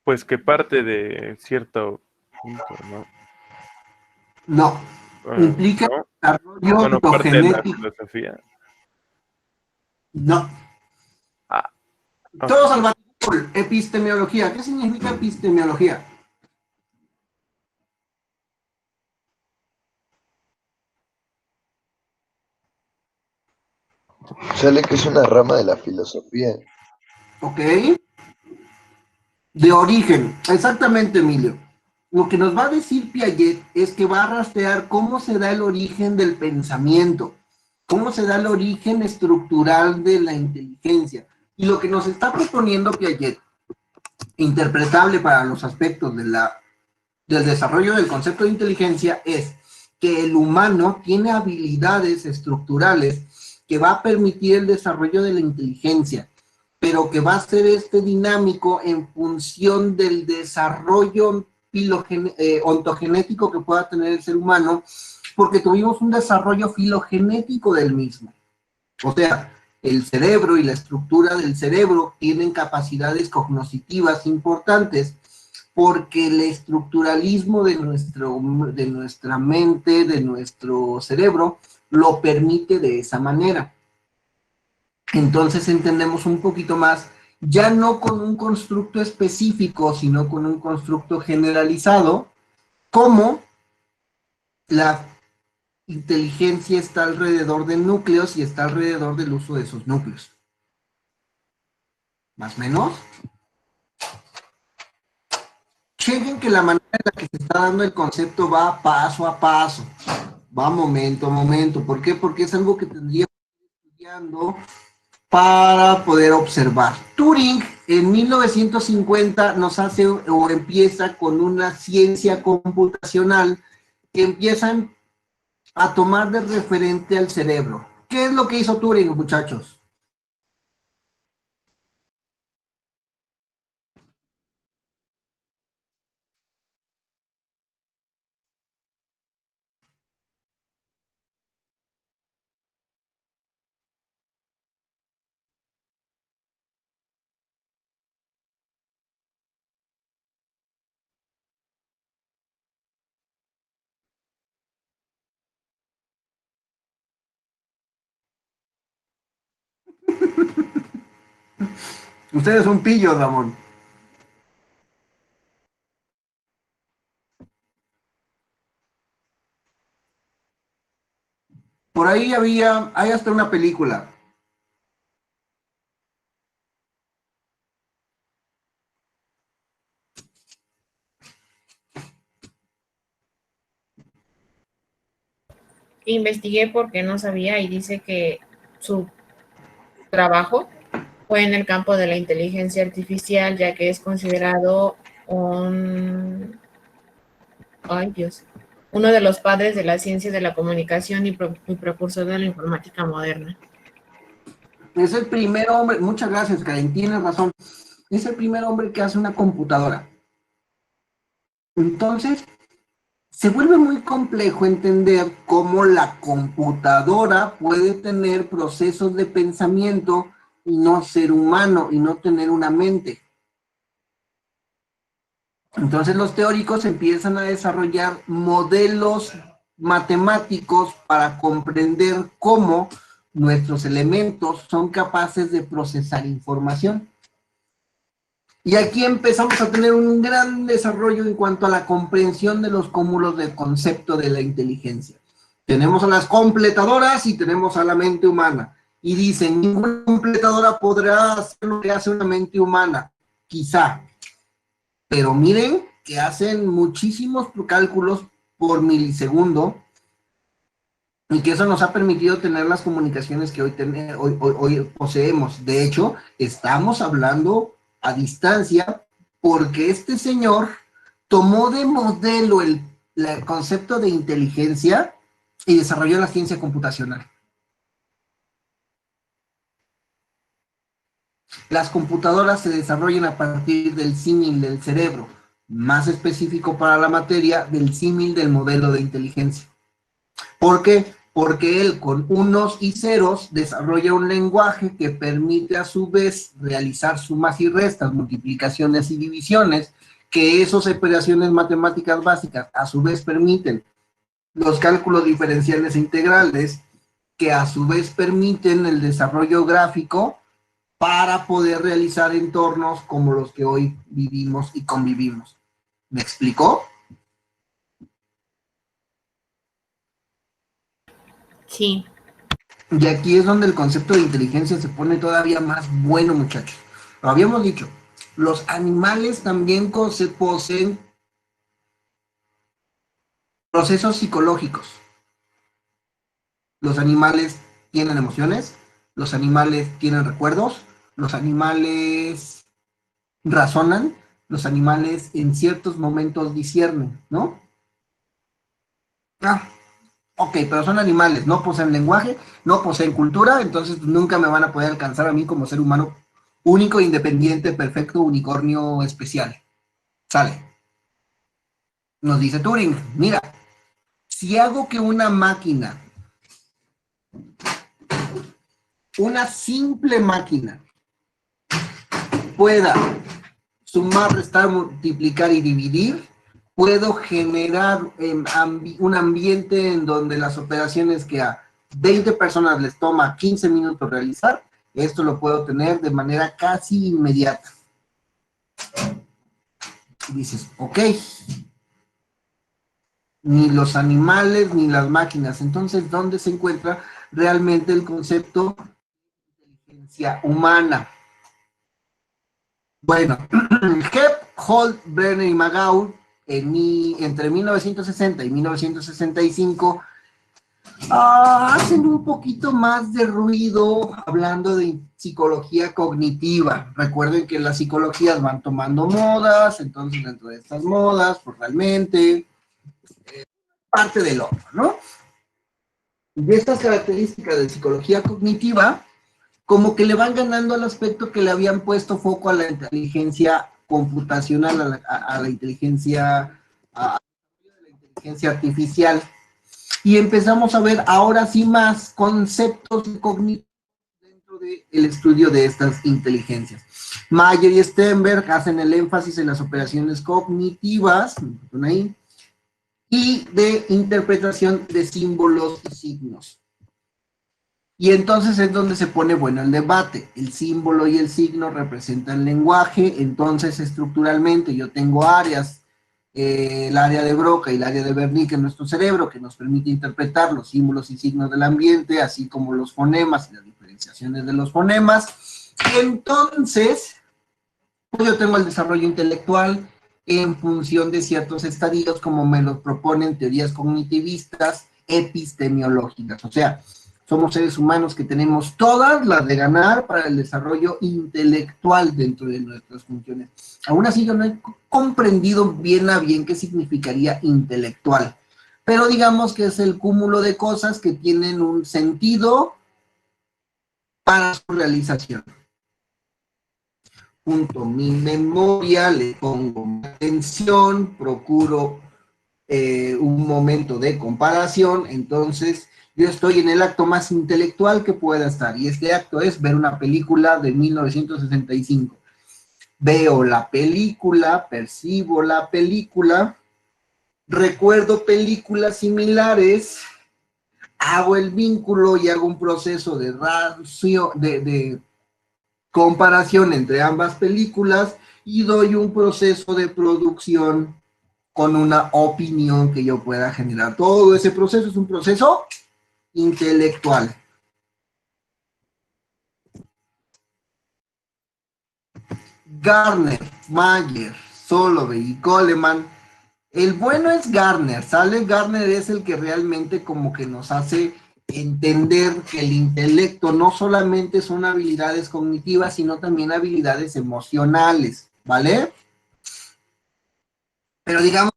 Pues que parte de cierto punto, ¿no? No. Implica ¿no? desarrollo Bueno, parte de la ontogenético. filosofía. No. Ah, ok. Todos al vapor. Epistemología. ¿Qué significa epistemología? Sale que es una rama de la filosofía. ¿Ok? De origen. Exactamente, Emilio. Lo que nos va a decir Piaget es que va a rastrear cómo se da el origen del pensamiento, cómo se da el origen estructural de la inteligencia. Y lo que nos está proponiendo Piaget, interpretable para los aspectos del desarrollo del concepto de inteligencia, es que el humano tiene habilidades estructurales que va a permitir el desarrollo de la inteligencia, pero que va a ser dinámico en función del desarrollo ontogenético que pueda tener el ser humano, porque tuvimos un desarrollo filogenético del mismo. O sea, el cerebro y la estructura del cerebro tienen capacidades cognitivas importantes, porque el estructuralismo de nuestra mente, de nuestro cerebro, lo permite de esa manera. Entonces entendemos un poquito más, ya no con un constructo específico, sino con un constructo generalizado, cómo la inteligencia está alrededor de núcleos y está alrededor del uso de esos núcleos. ¿Más o menos? Chequen que la manera en la que se está dando el concepto va paso a paso, va momento a momento. ¿Por qué? Porque es algo que tendría que ir estudiando para poder observar. Turing en 1950 nos hace o empieza con una ciencia computacional que empiezan a tomar de referente al cerebro. ¿Qué es lo que hizo Turing, muchachos? Usted es un pillo, Ramón. Por ahí hay hasta una película. Investigué porque no sabía y dice que su trabajo fue en el campo de la inteligencia artificial, ya que es considerado ay Dios, uno de los padres de la ciencia de la comunicación y precursor de la informática moderna. Es el primer hombre, muchas gracias, Karen, tienes razón. Es el primer hombre que hace una computadora. Entonces, se vuelve muy complejo entender cómo la computadora puede tener procesos de pensamiento y no ser humano y no tener una mente. Entonces los teóricos empiezan a desarrollar modelos matemáticos para comprender cómo nuestros elementos son capaces de procesar información. Y aquí empezamos a tener un gran desarrollo en cuanto a la comprensión de los cúmulos del concepto de la inteligencia. Tenemos a las completadoras y tenemos a la mente humana. Y dicen, ninguna completadora podrá hacer lo que hace una mente humana. Quizá. Pero miren que hacen muchísimos cálculos por milisegundo y que eso nos ha permitido tener las comunicaciones que hoy poseemos. De hecho, estamos hablando a distancia porque este señor tomó de modelo el concepto de inteligencia y desarrolló la ciencia computacional. Las computadoras se desarrollan a partir del símil del cerebro, más específico para la materia, del símil del modelo de inteligencia. ¿Por qué? Porque él con unos y ceros desarrolla un lenguaje que permite a su vez realizar sumas y restas, multiplicaciones y divisiones, que esas operaciones matemáticas básicas a su vez permiten los cálculos diferenciales e integrales, que a su vez permiten el desarrollo gráfico para poder realizar entornos como los que hoy vivimos y convivimos. ¿Me explicó? Sí. Y aquí es donde el concepto de inteligencia se pone todavía más bueno, muchachos. Lo habíamos dicho, los animales también poseen procesos psicológicos. Los animales tienen emociones, los animales tienen recuerdos, los animales razonan, los animales en ciertos momentos disciernen, ¿no? Ok, pero son animales, no poseen lenguaje, no poseen cultura, entonces nunca me van a poder alcanzar a mí como ser humano único, independiente, perfecto, unicornio especial. Sale. Nos dice Turing, mira, si hago que una máquina, una simple máquina, pueda sumar, restar, multiplicar y dividir, puedo generar un ambiente en donde las operaciones que a 20 personas les toma 15 minutos realizar, esto lo puedo tener de manera casi inmediata. Y dices, ok, ni los animales ni las máquinas. Entonces, ¿dónde se encuentra realmente el concepto de inteligencia humana? Bueno, Hebb, Holt, Brenner y McGough, entre 1960 y 1965, hacen un poquito más de ruido hablando de psicología cognitiva. Recuerden que las psicologías van tomando modas, entonces dentro de estas modas, pues realmente parte del otro, ¿no? De estas características de psicología cognitiva, como que le van ganando al aspecto que le habían puesto foco a la inteligencia computacional, a la inteligencia artificial. Y empezamos a ver ahora sí más conceptos cognitivos dentro del estudio de estas inteligencias. Mayer y Stenberg hacen el énfasis en las operaciones cognitivas, ahí, y de interpretación de símbolos y signos. Y entonces es donde se pone bueno el debate. El símbolo y el signo representan el lenguaje, entonces estructuralmente yo tengo áreas, el área de Broca y el área de Wernicke en nuestro cerebro, que nos permite interpretar los símbolos y signos del ambiente, así como los fonemas y las diferenciaciones de los fonemas. Entonces, pues yo tengo el desarrollo intelectual en función de ciertos estadios, como me lo proponen teorías cognitivistas epistemiológicas. O sea, somos seres humanos que tenemos todas las de ganar para el desarrollo intelectual dentro de nuestras funciones. Aún así, yo no he comprendido bien a bien qué significaría intelectual, pero digamos que es el cúmulo de cosas que tienen un sentido para su realización. Junto mi memoria, le pongo atención, procuro un momento de comparación, entonces yo estoy en el acto más intelectual que pueda estar, y este acto es ver una película de 1965. Veo la película, percibo la película, recuerdo películas similares, hago el vínculo y hago un proceso de comparación entre ambas películas y doy un proceso de producción con una opinión que yo pueda generar. Todo ese proceso es un proceso intelectual. Gardner, Mayer, Solovey y Coleman. El bueno es Gardner, ¿sale? Gardner es el que realmente como que nos hace entender que el intelecto no solamente son habilidades cognitivas, sino también habilidades emocionales, ¿vale? Pero digamos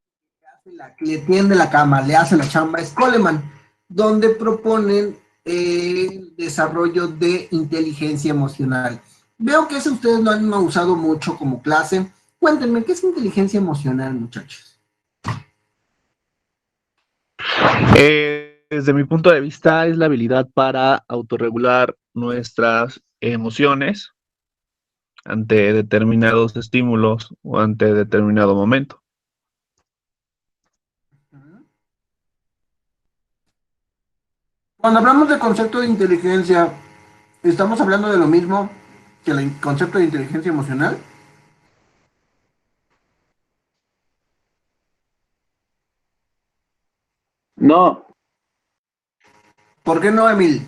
que le tiende la cama, le hace la chamba es Coleman, donde proponen el desarrollo de inteligencia emocional. Veo que eso ustedes no han usado mucho como clase. Cuéntenme, ¿qué es inteligencia emocional, muchachos? Desde mi punto de vista, es la habilidad para autorregular nuestras emociones ante determinados estímulos o ante determinado momento. Cuando hablamos de concepto de inteligencia, ¿estamos hablando de lo mismo que el concepto de inteligencia emocional? No, ¿Por qué no, Emil?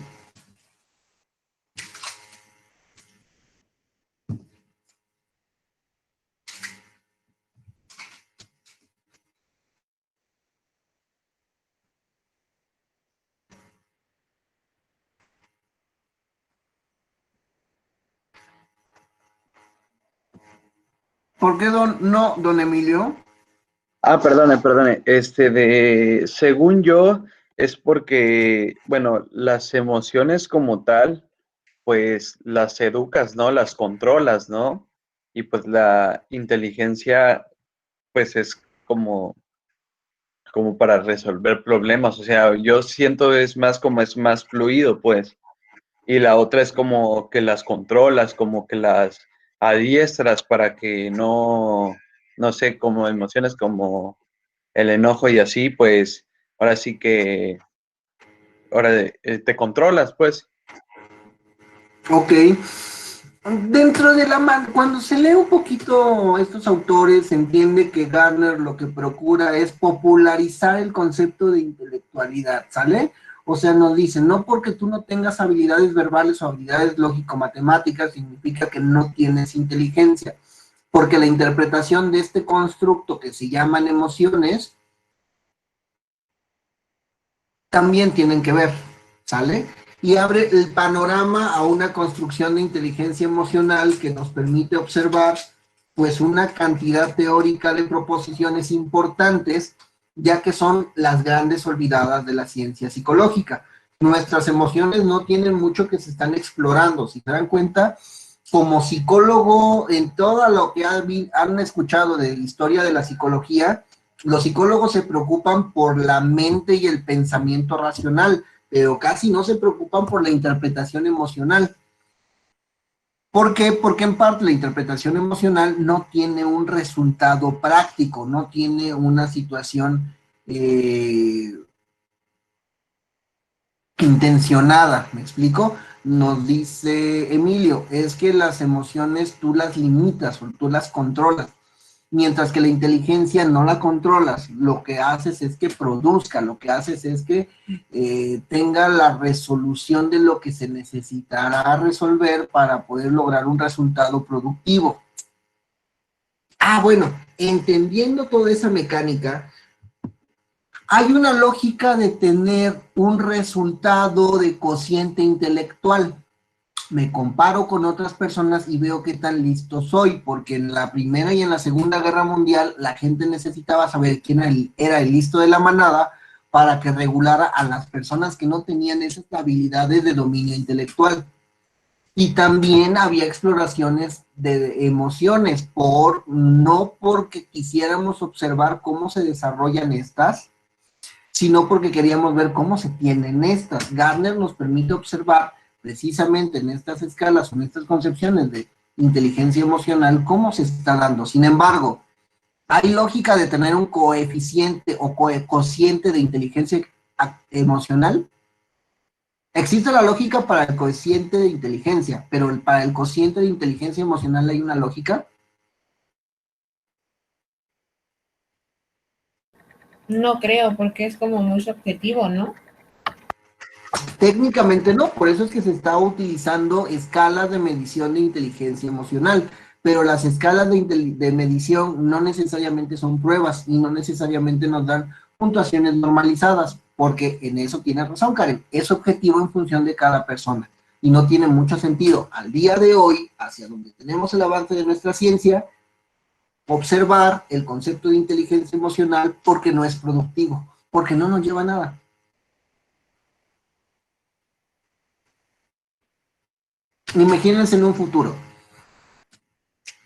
¿Por qué don Emilio? perdone. Según yo, es porque, bueno, las emociones como tal, pues las educas, ¿no? Las controlas, ¿no? Y pues la inteligencia, pues es como como para resolver problemas. O sea, yo siento es más fluido, pues. Y la otra es como que las controlas, como que las adiestras para que no sé, como emociones como el enojo y así, pues ahora sí que, ahora te controlas, pues. Ok. Dentro de cuando se lee un poquito estos autores, se entiende que Gardner lo que procura es popularizar el concepto de intelectualidad, ¿sale? O sea, nos dicen, no porque tú no tengas habilidades verbales o habilidades lógico-matemáticas, significa que no tienes inteligencia, porque la interpretación de este constructo que se llaman emociones también tienen que ver, ¿sale? Y abre el panorama a una construcción de inteligencia emocional que nos permite observar pues una cantidad teórica de proposiciones importantes, ya que son las grandes olvidadas de la ciencia psicológica. Nuestras emociones no tienen mucho que se están explorando, si se dan cuenta, como psicólogo, en todo lo que han escuchado de la historia de la psicología, los psicólogos se preocupan por la mente y el pensamiento racional, pero casi no se preocupan por la interpretación emocional. ¿Por qué? Porque en parte la interpretación emocional no tiene un resultado práctico, no tiene una situación intencionada, ¿me explico? Nos dice Emilio, es que las emociones tú las limitas o tú las controlas, mientras que la inteligencia no la controlas, lo que haces es que produzca, lo que haces es que tenga la resolución de lo que se necesitará resolver para poder lograr un resultado productivo. Ah, bueno, entendiendo toda esa mecánica, hay una lógica de tener un resultado de cociente intelectual. Me comparo con otras personas y veo qué tan listo soy, porque en la Primera y en la Segunda Guerra Mundial la gente necesitaba saber quién era el listo de la manada para que regulara a las personas que no tenían esas habilidades de dominio intelectual. Y también había exploraciones de emociones, no porque quisiéramos observar cómo se desarrollan estas, sino porque queríamos ver cómo se tienen estas. Gardner nos permite observar precisamente en estas escalas o en estas concepciones de inteligencia emocional cómo se está dando. Sin embargo, ¿hay lógica de tener un coeficiente o cociente de inteligencia emocional? Existe la lógica para el cociente de inteligencia, pero para el cociente de inteligencia emocional hay una lógica. No creo, porque es como muy subjetivo, ¿no? Técnicamente no, por eso es que se está utilizando escalas de medición de inteligencia emocional, pero las escalas de medición no necesariamente son pruebas y no necesariamente nos dan puntuaciones normalizadas, porque en eso tiene razón Karen, es objetivo en función de cada persona y no tiene mucho sentido al día de hoy, hacia donde tenemos el avance de nuestra ciencia, observar el concepto de inteligencia emocional porque no es productivo, porque no nos lleva a nada. Imagínense en un futuro.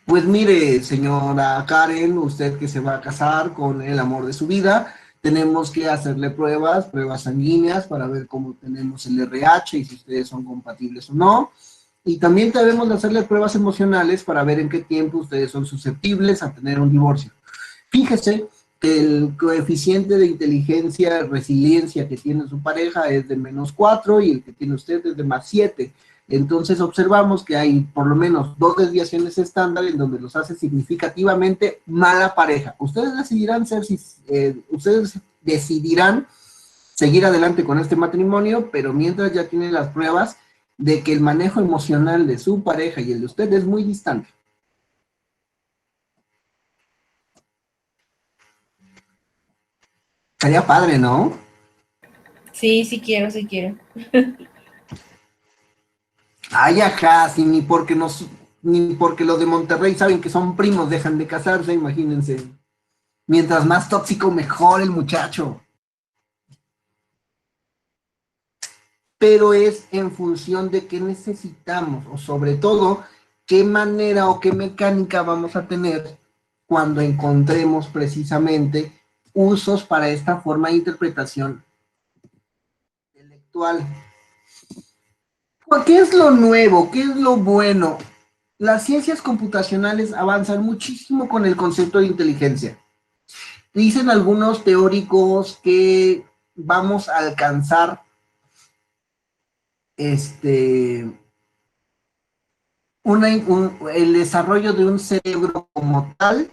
Pues mire, señora Karen, usted que se va a casar con el amor de su vida, tenemos que hacerle pruebas sanguíneas para ver cómo tenemos el RH y si ustedes son compatibles o no. Y también debemos de hacerle pruebas emocionales para ver en qué tiempo ustedes son susceptibles a tener un divorcio. Fíjese que el coeficiente de inteligencia, resiliencia que tiene su pareja es de -4 y el que tiene usted es de +7. Entonces observamos que hay por lo menos 2 desviaciones estándar en donde los hace significativamente mala pareja. Ustedes decidirán seguir adelante con este matrimonio, pero mientras ya tienen las pruebas de que el manejo emocional de su pareja y el de usted es muy distante. Sería padre, ¿no? Sí, sí quiero, sí quiero. Ay, ajá, sí, ni porque los de Monterrey saben que son primos dejan de casarse, imagínense. Mientras más tóxico, mejor el muchacho. Pero es en función de qué necesitamos, o sobre todo, qué manera o qué mecánica vamos a tener cuando encontremos precisamente usos para esta forma de interpretación intelectual. ¿Qué es lo nuevo? ¿Qué es lo bueno? Las ciencias computacionales avanzan muchísimo con el concepto de inteligencia. Dicen algunos teóricos que vamos a alcanzar el desarrollo de un cerebro como tal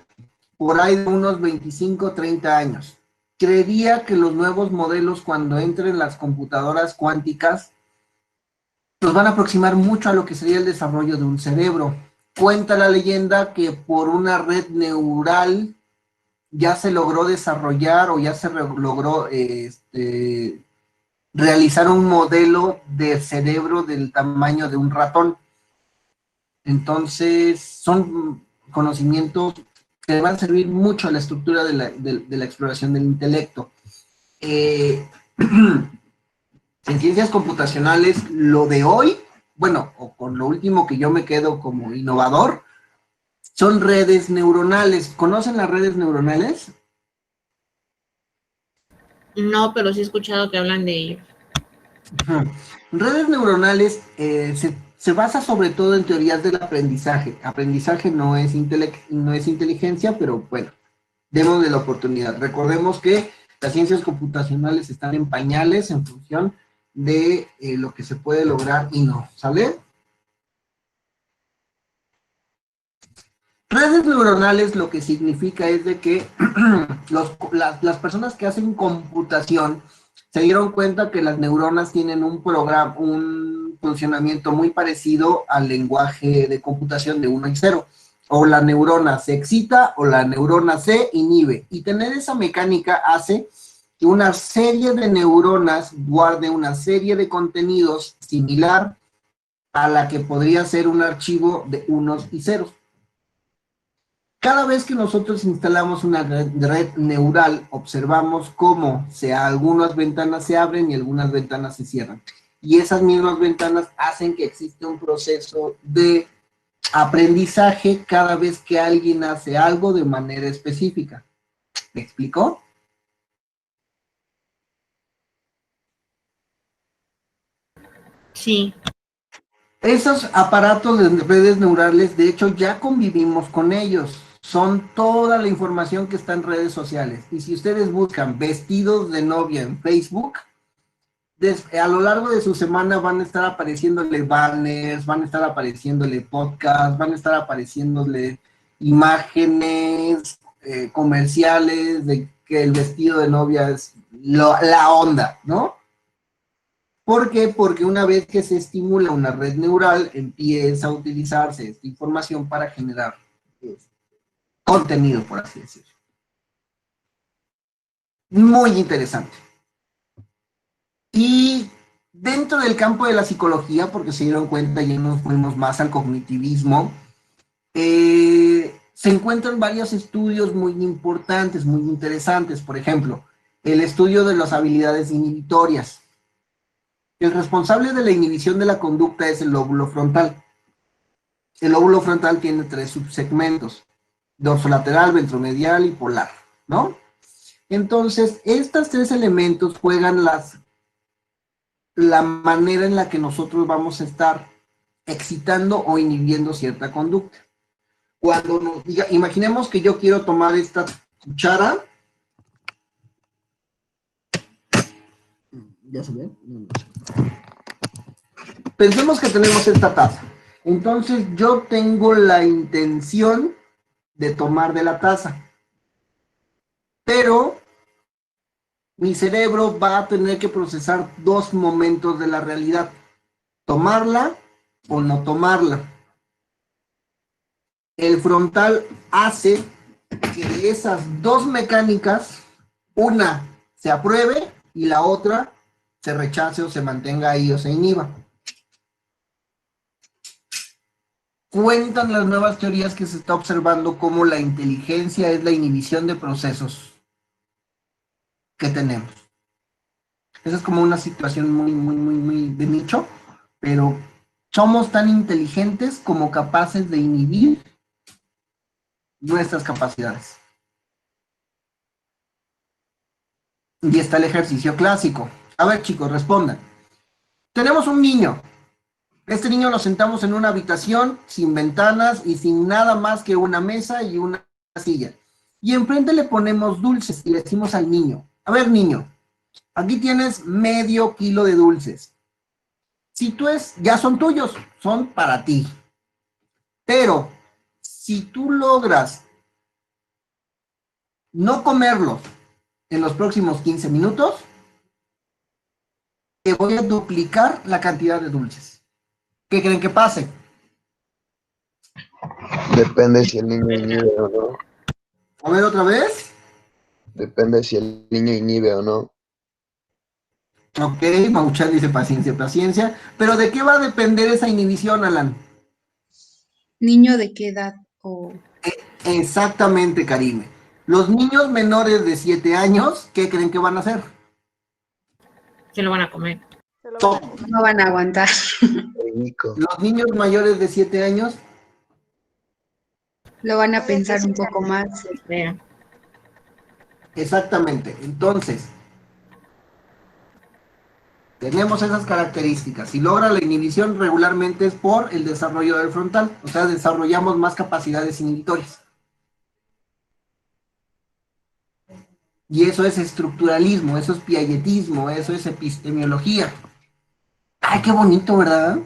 por ahí de unos 25, 30 años. Creería que los nuevos modelos, cuando entren las computadoras cuánticas, nos van a aproximar mucho a lo que sería el desarrollo de un cerebro. Cuenta la leyenda que por una red neural ya se logró desarrollar o ya se logró realizar un modelo de cerebro del tamaño de un ratón. Entonces, son conocimientos que van a servir mucho a la estructura de la exploración del intelecto. En ciencias computacionales, lo de hoy, bueno, o con lo último que yo me quedo como innovador, son redes neuronales. ¿Conocen las redes neuronales? No, pero sí he escuchado que hablan de ello. Redes neuronales se basa sobre todo en teorías del aprendizaje. Aprendizaje no es inteligencia, pero bueno, démosle la oportunidad. Recordemos que las ciencias computacionales están en pañales en función de lo que se puede lograr y no, ¿sale? Redes neuronales lo que significa es de que las personas que hacen computación se dieron cuenta que las neuronas tienen un funcionamiento muy parecido al lenguaje de computación de 1 y 0. O la neurona se excita o la neurona se inhibe. Y tener esa mecánica hace que una serie de neuronas guarde una serie de contenidos similar a la que podría ser un archivo de unos y ceros. Cada vez que nosotros instalamos una red neural, observamos cómo algunas ventanas se abren y algunas ventanas se cierran. Y esas mismas ventanas hacen que exista un proceso de aprendizaje cada vez que alguien hace algo de manera específica. ¿Me explicó? Sí. Esos aparatos de redes neurales, de hecho, ya convivimos con ellos. Son toda la información que está en redes sociales. Y si ustedes buscan vestidos de novia en Facebook, a lo largo de su semana van a estar apareciéndole banners, van a estar apareciéndole podcasts, van a estar apareciéndole imágenes comerciales de que el vestido de novia es la onda, ¿no? ¿Por qué? Porque una vez que se estimula una red neural, empieza a utilizarse esta información para generar contenido, por así decirlo. Muy interesante. Y dentro del campo de la psicología, porque se dieron cuenta, ya nos fuimos más al cognitivismo, se encuentran varios estudios muy importantes, muy interesantes. Por ejemplo, el estudio de las habilidades inhibitorias. El responsable de la inhibición de la conducta es el lóbulo frontal. El lóbulo frontal tiene 3 subsegmentos: dorsolateral, ventromedial y polar, ¿no? Entonces, estos 3 elementos juegan la manera en la que nosotros vamos a estar excitando o inhibiendo cierta conducta. Cuando imaginemos que yo quiero tomar esta cuchara. ¿Ya se ve? No. Pensemos que tenemos esta taza. Entonces yo tengo la intención de tomar de la taza. Pero mi cerebro va a tener que procesar 2 momentos de la realidad: tomarla o no tomarla. El frontal hace que de esas 2 mecánicas, una se apruebe y la otra se rechace o se mantenga ahí o se inhiba. Cuentan las nuevas teorías que se está observando cómo la inteligencia es la inhibición de procesos que tenemos. Esa es como una situación muy de nicho, pero somos tan inteligentes como capaces de inhibir nuestras capacidades. Y está el ejercicio clásico. A ver, chicos, respondan. Tenemos un niño. Este niño lo sentamos en una habitación sin ventanas y sin nada más que una mesa y una silla. Y enfrente le ponemos dulces y le decimos al niño, a ver, niño, aquí tienes medio kilo de dulces. Si tú ya son tuyos, son para ti. Pero si tú logras no comerlos en los próximos 15 minutos, te voy a duplicar la cantidad de dulces. ¿Qué creen que pase? Depende si el niño inhibe o no. A ver, otra vez. Depende si el niño inhibe o no. Ok, Mauchan dice paciencia, paciencia. Pero ¿de qué va a depender esa inhibición, Alan? ¿Niño de qué edad? O Exactamente, Karime. Los niños menores de 7 años, ¿qué creen que van a hacer? Se lo van a comer. no van a aguantar. Rico. Los niños mayores de 7 años, Lo van a pensar un poco más. Vea. exactamente. Entonces, tenemos esas características. Si logra la inhibición, regularmente es por el desarrollo del frontal. O sea, desarrollamos más capacidades inhibitorias. Y eso es estructuralismo, eso es piagetismo, eso es epistemología. Ay, qué bonito, ¿verdad?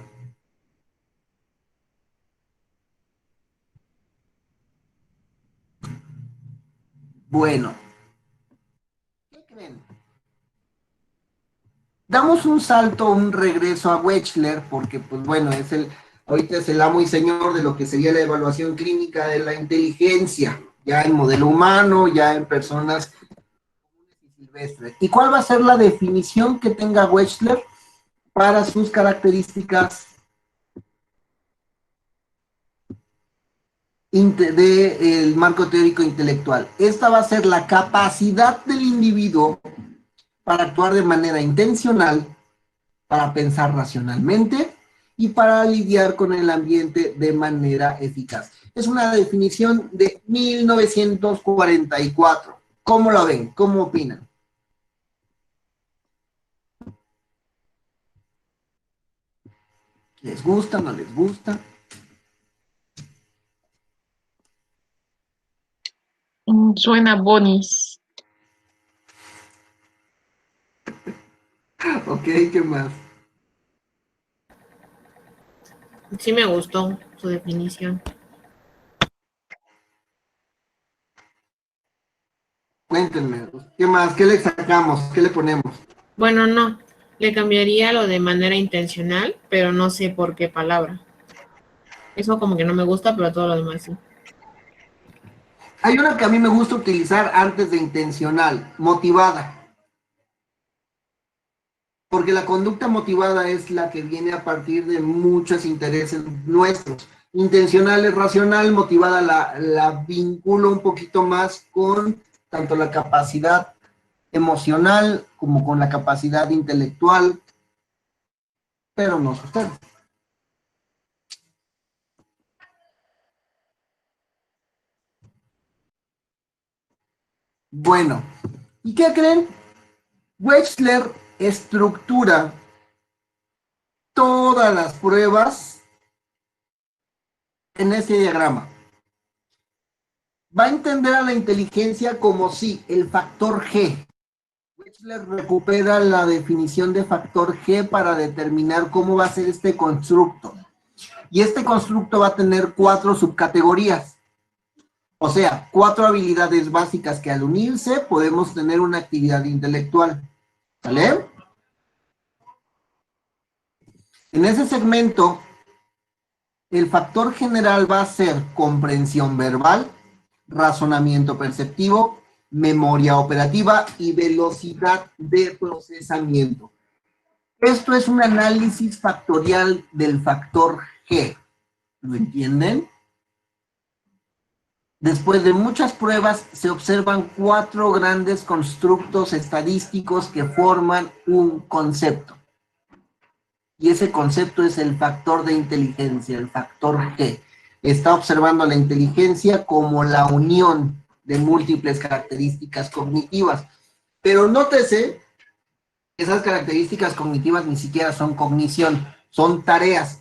Bueno. ¿Qué creen? Damos un salto, un regreso a Wechsler, porque, pues bueno, ahorita es el amo y señor de lo que sería la evaluación clínica de la inteligencia, ya en modelo humano, ya en personas silvestres. ¿Y cuál va a ser la definición que tenga Wechsler para sus características del marco teórico intelectual? Esta va a ser la capacidad del individuo para actuar de manera intencional, para pensar racionalmente y para lidiar con el ambiente de manera eficaz. Es una definición de 1944. ¿Cómo la ven? ¿Cómo opinan? ¿Les gusta? ¿No les gusta? Suena bonis. Ok, ¿qué más? Sí me gustó su definición. Cuéntenme, ¿qué más? ¿Qué le sacamos? ¿Qué le ponemos? Bueno, no. Le cambiaría lo de manera intencional, pero no sé por qué palabra. Eso como que no me gusta, pero todo lo demás sí. Hay una que a mí me gusta utilizar antes de intencional, motivada. Porque la conducta motivada es la que viene a partir de muchos intereses nuestros. Intencional es racional, motivada la vinculo un poquito más con tanto la capacidad emocional como con la capacidad intelectual, pero no sucede. Bueno, ¿y qué creen? Wechsler estructura todas las pruebas en este diagrama. Va a entender a la inteligencia como si el factor G. Wechsler recupera la definición de factor G para determinar cómo va a ser este constructo. Y este constructo va a tener 4 subcategorías. O sea, 4 habilidades básicas que al unirse podemos tener una actividad intelectual. ¿Vale? En ese segmento, el factor general va a ser comprensión verbal, razonamiento perceptivo, memoria operativa y velocidad de procesamiento. Esto es un análisis factorial del factor G. ¿Lo entienden? Después de muchas pruebas, se observan 4 grandes constructos estadísticos que forman un concepto. Y ese concepto es el factor de inteligencia, el factor G. Está observando la inteligencia como la unión de múltiples características cognitivas. Pero nótese que esas características cognitivas ni siquiera son cognición, son tareas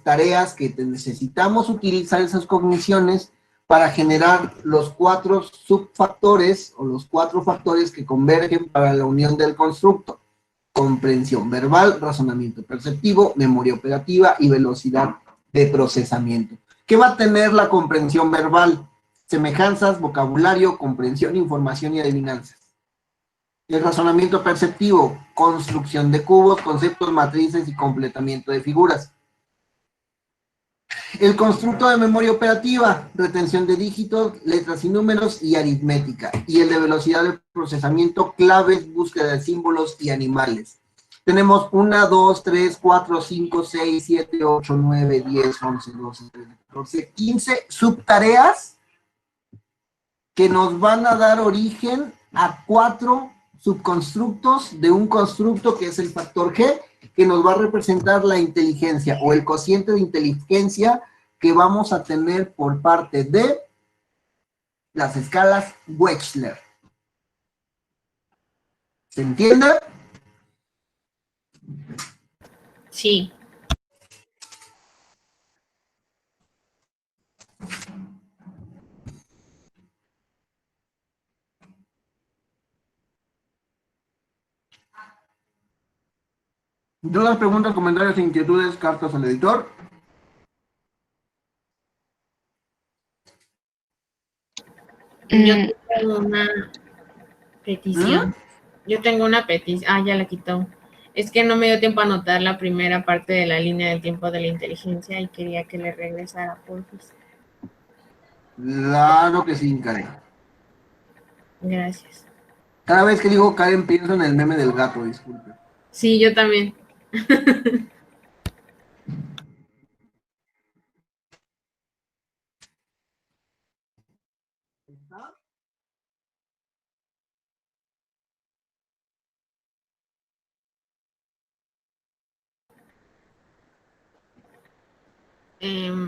que necesitamos utilizar esas cogniciones para generar los 4 subfactores o los 4 factores que convergen para la unión del constructo: comprensión verbal, razonamiento perceptivo, memoria operativa y velocidad de procesamiento. ¿Qué va a tener la comprensión verbal? Semejanzas, vocabulario, comprensión, información y adivinanzas. El razonamiento perceptivo: construcción de cubos, conceptos, matrices y completamiento de figuras. El constructo de memoria operativa: retención de dígitos, letras y números y aritmética. Y el de velocidad de procesamiento: claves, búsqueda de símbolos y animales. Tenemos 1, 2, 3, 4, 5, 6, 7, 8, 9, 10, 11, 12, 13, 14, 15 subtareas que nos van a dar origen a 4 subconstructos de un constructo que es el factor G, que nos va a representar la inteligencia o el cociente de inteligencia que vamos a tener por parte de las escalas Wechsler. ¿Se entiende? Sí. ¿Dudas, preguntas, comentarios, inquietudes, cartas al editor? Yo tengo una petición. Yo tengo una petición. Ah, ya la quitó. Es que no me dio tiempo a anotar la primera parte de la línea del tiempo de la inteligencia y quería que le regresara, porfis. Claro que sí, Karen. Gracias. Cada vez que digo Karen pienso en el meme del gato, disculpe. Sí, yo también.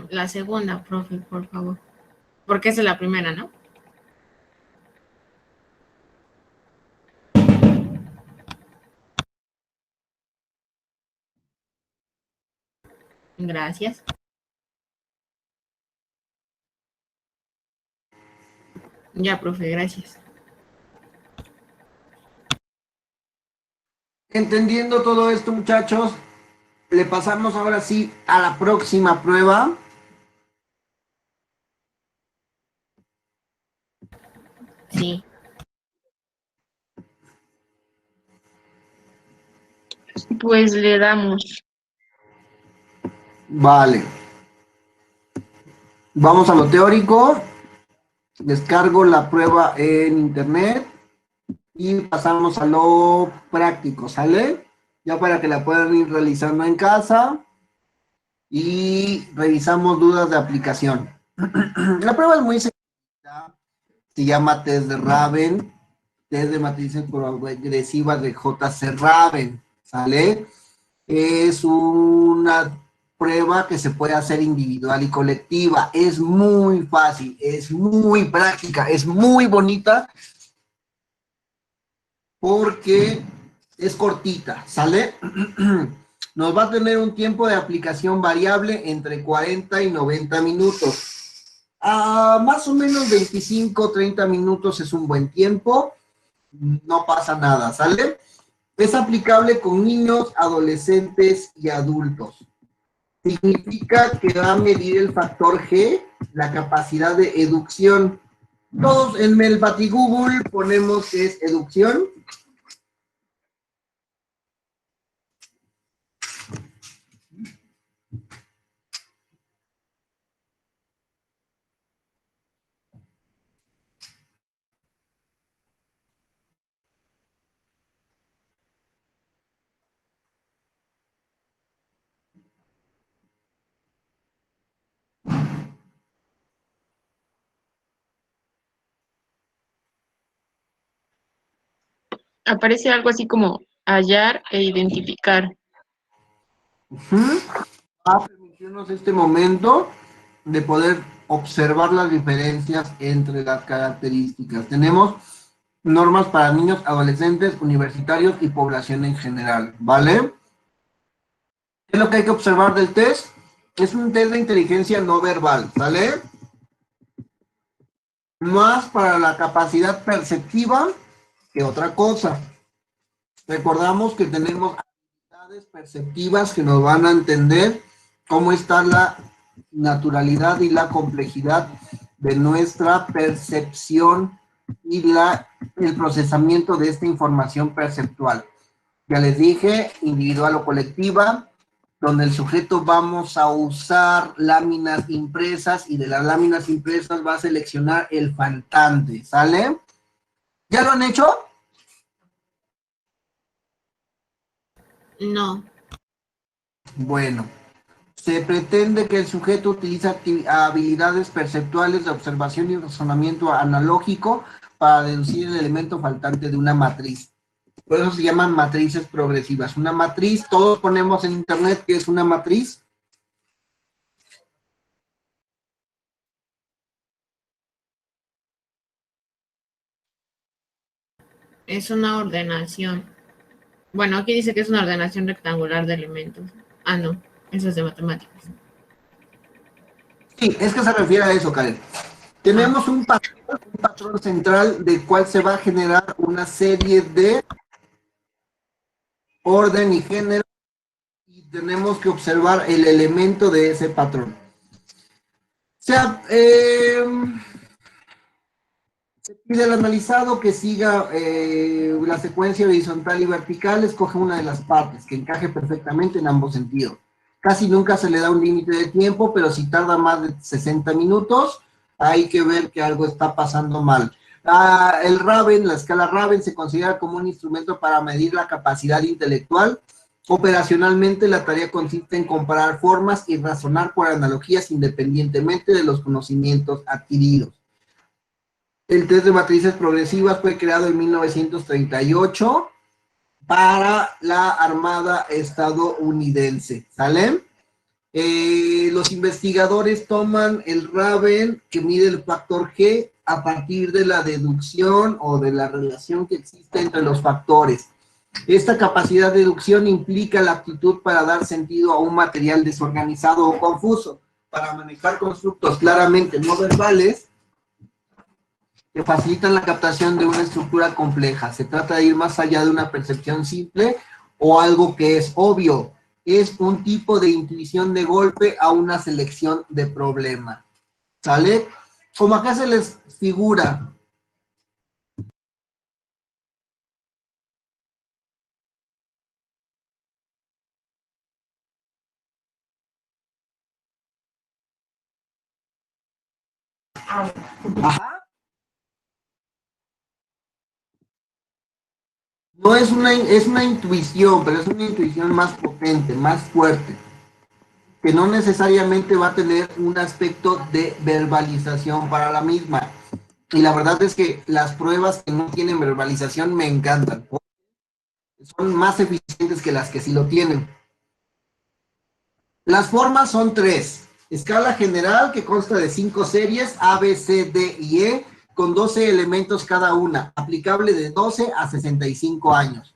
La segunda, profe, por favor. Porque esa es la primera, ¿no? Gracias. Ya, profe, gracias. Entendiendo todo esto, muchachos, le pasamos ahora sí a la próxima prueba. Sí. Pues le damos. Vale. Vamos a lo teórico. Descargo la prueba en internet y pasamos a lo práctico, ¿sale? Ya para que la puedan ir realizando en casa y revisamos dudas de aplicación. La prueba es muy sencilla. Se llama test de Raven, test de matrices progresivas de J.C. Raven, ¿sale? Es una prueba que se puede hacer individual y colectiva. Es muy fácil, es muy práctica, es muy bonita porque es cortita, ¿sale? Nos va a tener un tiempo de aplicación variable entre 40 y 90 minutos. Más o menos 25, 30 minutos es un buen tiempo. No pasa nada, ¿sale? Es aplicable con niños, adolescentes y adultos. Significa que va a medir el factor G, la capacidad de educción. Todos en el Batigoogle ponemos que es educción. Aparece algo así como hallar e identificar. Va a permitirnos este momento de poder observar las diferencias entre las características. Tenemos normas para niños, adolescentes, universitarios y población en general, ¿vale? ¿Qué es lo que hay que observar del test? Es un test de inteligencia no verbal, ¿vale? Más para la capacidad perceptiva que otra cosa. Recordamos que tenemos habilidades perceptivas que nos van a entender cómo está la naturalidad y la complejidad de nuestra percepción y el procesamiento de esta información perceptual. Ya les dije, individual o colectiva, donde el sujeto vamos a usar láminas impresas y de las láminas impresas va a seleccionar el faltante, ¿sale? ¿Ya lo han hecho? No. Bueno, se pretende que el sujeto utilice habilidades perceptuales de observación y razonamiento analógico para deducir el elemento faltante de una matriz. Por eso se llaman matrices progresivas. Una matriz, todos ponemos en internet que es una matriz. Es una ordenación. Bueno, aquí dice que es una ordenación rectangular de elementos. Ah, no, eso es de matemáticas. Sí, es que se refiere a eso, Karen. Tenemos un patrón central del cual se va a generar una serie de orden y género y tenemos que observar el elemento de ese patrón. O sea, se pide al analizado que siga la secuencia horizontal y vertical, escoge una de las partes que encaje perfectamente en ambos sentidos. Casi nunca se le da un límite de tiempo, pero si tarda más de 60 minutos, hay que ver que algo está pasando mal. El Raven, la escala Raven, se considera como un instrumento para medir la capacidad intelectual. Operacionalmente, la tarea consiste en comparar formas y razonar por analogías independientemente de los conocimientos adquiridos. El test de matrices progresivas fue creado en 1938 para la Armada estadounidense, ¿sale? Los investigadores toman el Raven, que mide el factor G, a partir de la deducción o de la relación que existe entre los factores. Esta capacidad de deducción implica la aptitud para dar sentido a un material desorganizado o confuso, para manejar constructos claramente no verbales, que facilitan la captación de una estructura compleja. Se trata de ir más allá de una percepción simple o algo que es obvio. Es un tipo de intuición de golpe a una selección de problema. ¿Sale? Como acá se les figura. Ajá. No es una intuición, pero es una intuición más potente, más fuerte, que no necesariamente va a tener un aspecto de verbalización para la misma. Y la verdad es que las pruebas que no tienen verbalización me encantan. Son más eficientes que las que sí lo tienen. Las formas son 3. Escala general, que consta de 5 series, A, B, C, D y E, con 12 elementos cada una, aplicable de 12 a 65 años.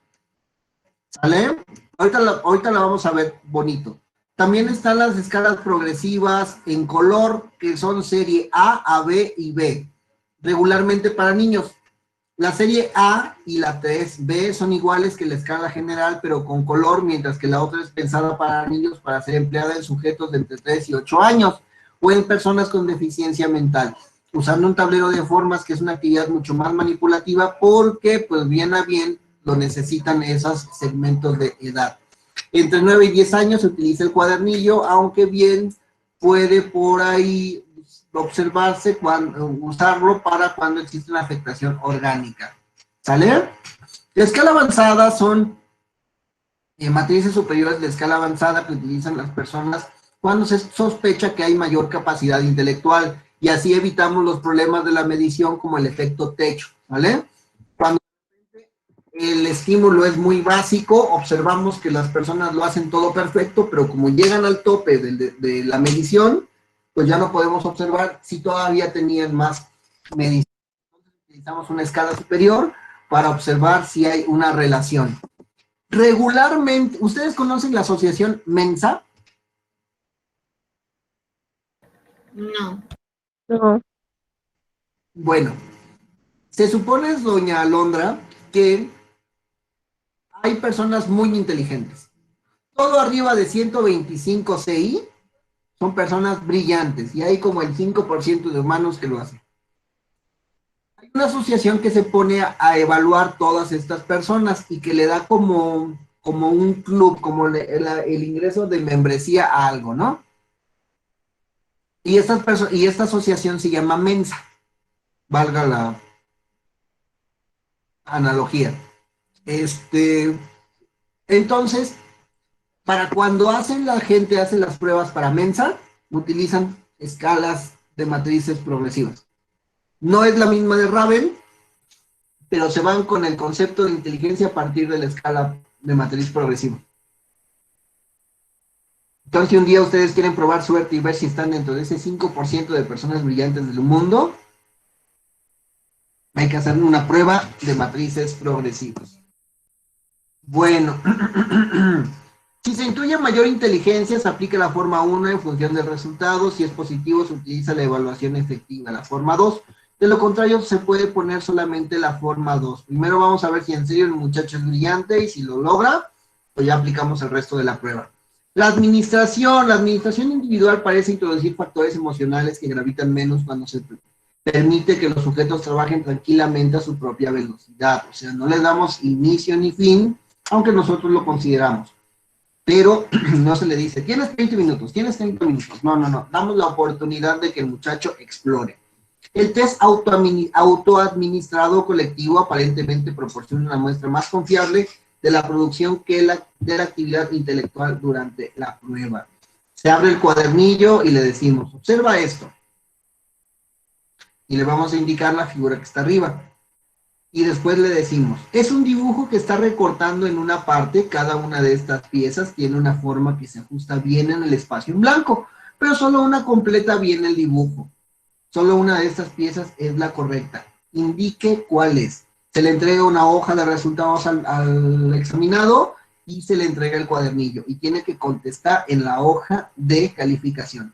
¿Sale? Ahorita la vamos a ver bonito. También están las escalas progresivas en color, que son serie A, B y B, regularmente para niños. La serie A y la 3B son iguales que la escala general, pero con color, mientras que la otra es pensada para niños para ser empleada en sujetos de entre 3 y 8 años, o en personas con deficiencia mental, usando un tablero de formas, que es una actividad mucho más manipulativa, porque pues bien a bien lo necesitan esos segmentos de edad. Entre 9 y 10 años se utiliza el cuadernillo, aunque bien puede por ahí observarse usarlo para cuando existe una afectación orgánica. ¿Sale? La escala avanzada son matrices superiores de escala avanzada que utilizan las personas cuando se sospecha que hay mayor capacidad intelectual, y así evitamos los problemas de la medición como el efecto techo, ¿vale? Cuando el estímulo es muy básico, observamos que las personas lo hacen todo perfecto, pero como llegan al tope de la medición, pues ya no podemos observar si todavía tenían más medición. utilizamos una escala superior para observar si hay una relación. Regularmente, ¿ustedes conocen la asociación Mensa? No. No. Bueno, se supone, doña Alondra, que hay personas muy inteligentes. Todo arriba de 125 CI son personas brillantes y hay como el 5% de humanos que lo hacen. Hay una asociación que se pone a evaluar todas estas personas y que le da como un club, como el ingreso de membresía a algo, ¿no? Y esta asociación se llama Mensa, valga la analogía. Entonces, para cuando la gente hace las pruebas para Mensa, utilizan escalas de matrices progresivas. No es la misma de Raven, pero se van con el concepto de inteligencia a partir de la escala de matriz progresiva. Entonces, si un día ustedes quieren probar suerte y ver si están dentro de ese 5% de personas brillantes del mundo, hay que hacer una prueba de matrices progresivas. Bueno, si se intuye mayor inteligencia, se aplica la forma 1 en función del resultado. Si es positivo, se utiliza la evaluación efectiva, la forma 2. De lo contrario, se puede poner solamente la forma 2. Primero vamos a ver si en serio el muchacho es brillante y si lo logra, pues ya aplicamos el resto de la prueba. La administración individual parece introducir factores emocionales que gravitan menos cuando se permite que los sujetos trabajen tranquilamente a su propia velocidad. O sea, no les damos inicio ni fin, aunque nosotros lo consideramos. Pero no se le dice, tienes 20 minutos, tienes 30 minutos. No. Damos la oportunidad de que el muchacho explore. El test autoadministrado colectivo aparentemente proporciona una muestra más confiable de la producción de la actividad intelectual durante la prueba. Se abre el cuadernillo y le decimos, observa esto. Y le vamos a indicar la figura que está arriba. Y después le decimos, es un dibujo que está recortando en una parte, cada una de estas piezas tiene una forma que se ajusta bien en el espacio en blanco, pero solo una completa bien el dibujo. Solo una de estas piezas es la correcta. Indique cuál es. Se le entrega una hoja de resultados al examinado y se le entrega el cuadernillo. Y tiene que contestar en la hoja de calificación.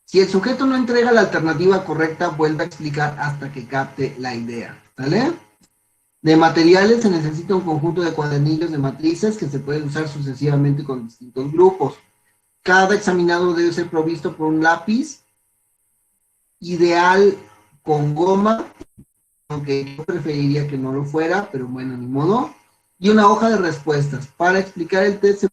Si el sujeto no entrega la alternativa correcta, vuelve a explicar hasta que capte la idea. ¿Vale? De materiales se necesita un conjunto de cuadernillos de matrices que se pueden usar sucesivamente con distintos grupos. Cada examinado debe ser provisto por un lápiz, ideal con goma, aunque yo preferiría que no lo fuera, pero bueno, ni modo, y una hoja de respuestas. Para explicar el test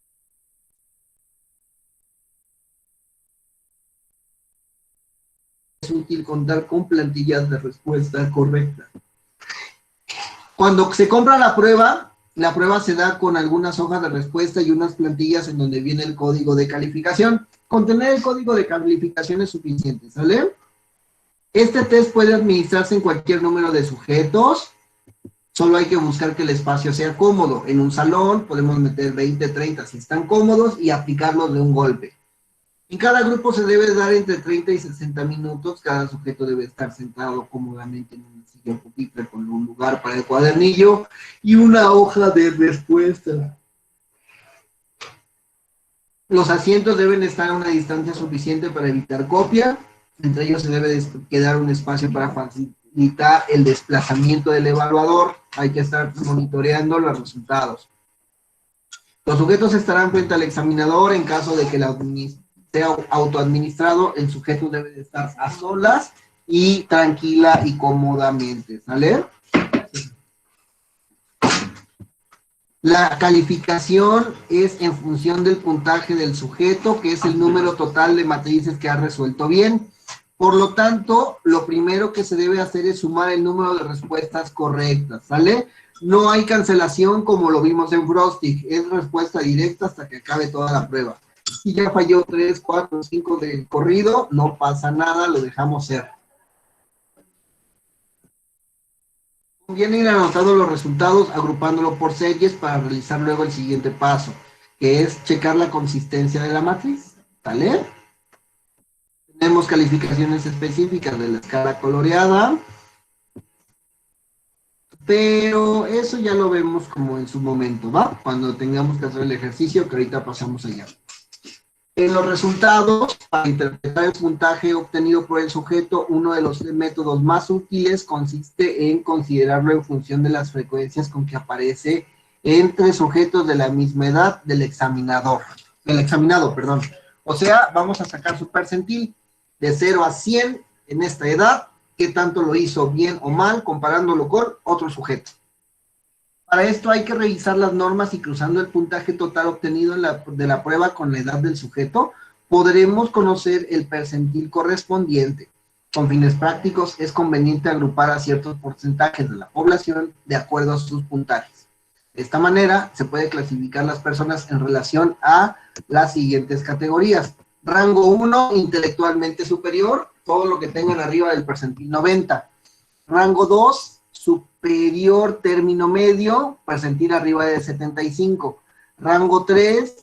es útil contar con plantillas de respuesta correcta. Cuando se compra la prueba se da con algunas hojas de respuesta y unas plantillas en donde viene el código de calificación. Con tener el código de calificación es suficiente, ¿sale? Este test puede administrarse en cualquier número de sujetos, solo hay que buscar que el espacio sea cómodo. En un salón podemos meter 20, 30 si están cómodos y aplicarlos de un golpe. En cada grupo se debe dar entre 30 y 60 minutos, cada sujeto debe estar sentado cómodamente en un sillón pupitre con un lugar para el cuadernillo y una hoja de respuesta. Los asientos deben estar a una distancia suficiente para evitar copia. Entre ellos se debe quedar un espacio para facilitar el desplazamiento del evaluador. Hay que estar monitoreando los resultados. Los sujetos estarán frente al examinador. En caso de que sea autoadministrado, el sujeto debe de estar a solas y tranquila y cómodamente. ¿Sale? La calificación es en función del puntaje del sujeto, que es el número total de matrices que ha resuelto bien. Por lo tanto, lo primero que se debe hacer es sumar el número de respuestas correctas, ¿sale? No hay cancelación como lo vimos en Frosty, es respuesta directa hasta que acabe toda la prueba. Si ya falló 3, 4, 5 de corrido, no pasa nada, lo dejamos ser. Conviene ir anotando los resultados, agrupándolo por series para realizar luego el siguiente paso, que es checar la consistencia de la matriz, ¿vale? Tenemos calificaciones específicas de la escala coloreada, pero eso ya lo vemos como en su momento, ¿va? Cuando tengamos que hacer el ejercicio, que ahorita pasamos allá. En los resultados, para interpretar el puntaje obtenido por el sujeto, uno de los métodos más útiles consiste en considerarlo en función de las frecuencias con que aparece entre sujetos de la misma edad del examinado, perdón. O sea, vamos a sacar su percentil de 0 a 100 en esta edad, qué tanto lo hizo bien o mal, comparándolo con otro sujeto. Para esto hay que revisar las normas y cruzando el puntaje total obtenido de la prueba con la edad del sujeto, podremos conocer el percentil correspondiente. Con fines prácticos es conveniente agrupar a ciertos porcentajes de la población de acuerdo a sus puntajes. De esta manera se puede clasificar las personas en relación a las siguientes categorías. Rango 1, intelectualmente superior, todo lo que tengan arriba del percentil 90. Rango 2, superior término medio, percentil arriba de 75. Rango 3,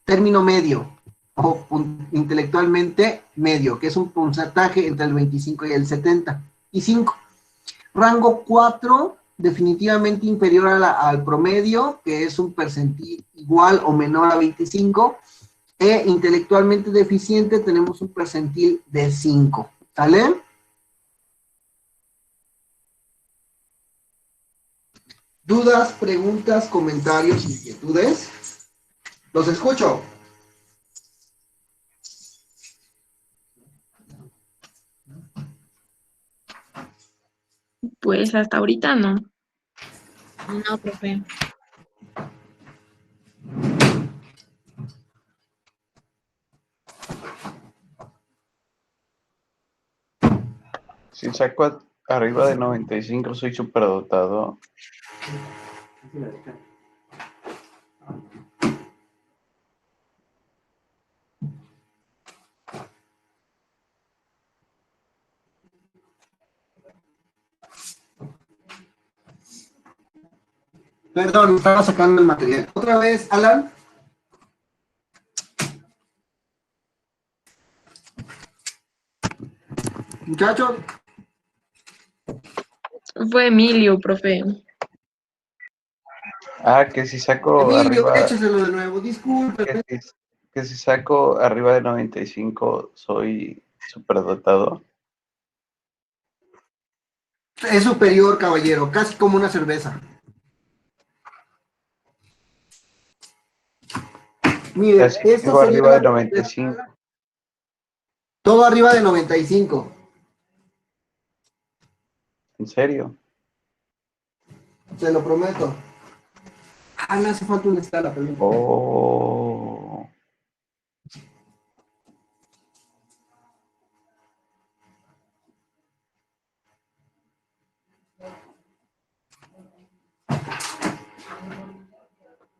término medio, o intelectualmente medio, que es un porcentaje entre el 25 y el 75. Rango 4, definitivamente inferior al promedio, que es un percentil igual o menor a 25. E intelectualmente deficiente tenemos un percentil de 5. ¿Sale? ¿Dudas, preguntas, comentarios, inquietudes? Los escucho. Pues hasta ahorita no. No, profe. Si saco arriba de 95, soy superdotado. Perdón, estaba sacando el material. Otra vez, Alan. Muchachos. Fue Emilio, profe. Ah, que si saco Emilio, arriba, échaselo de nuevo, disculpe. que si saco arriba de 95, soy superdotado. Es superior, caballero, casi como una cerveza. Mire, Casi esto sigo sería arriba de 95. todo arriba de 95. ¿En serio? Se lo prometo. Ah, no hace falta una escala, perdón. Oh.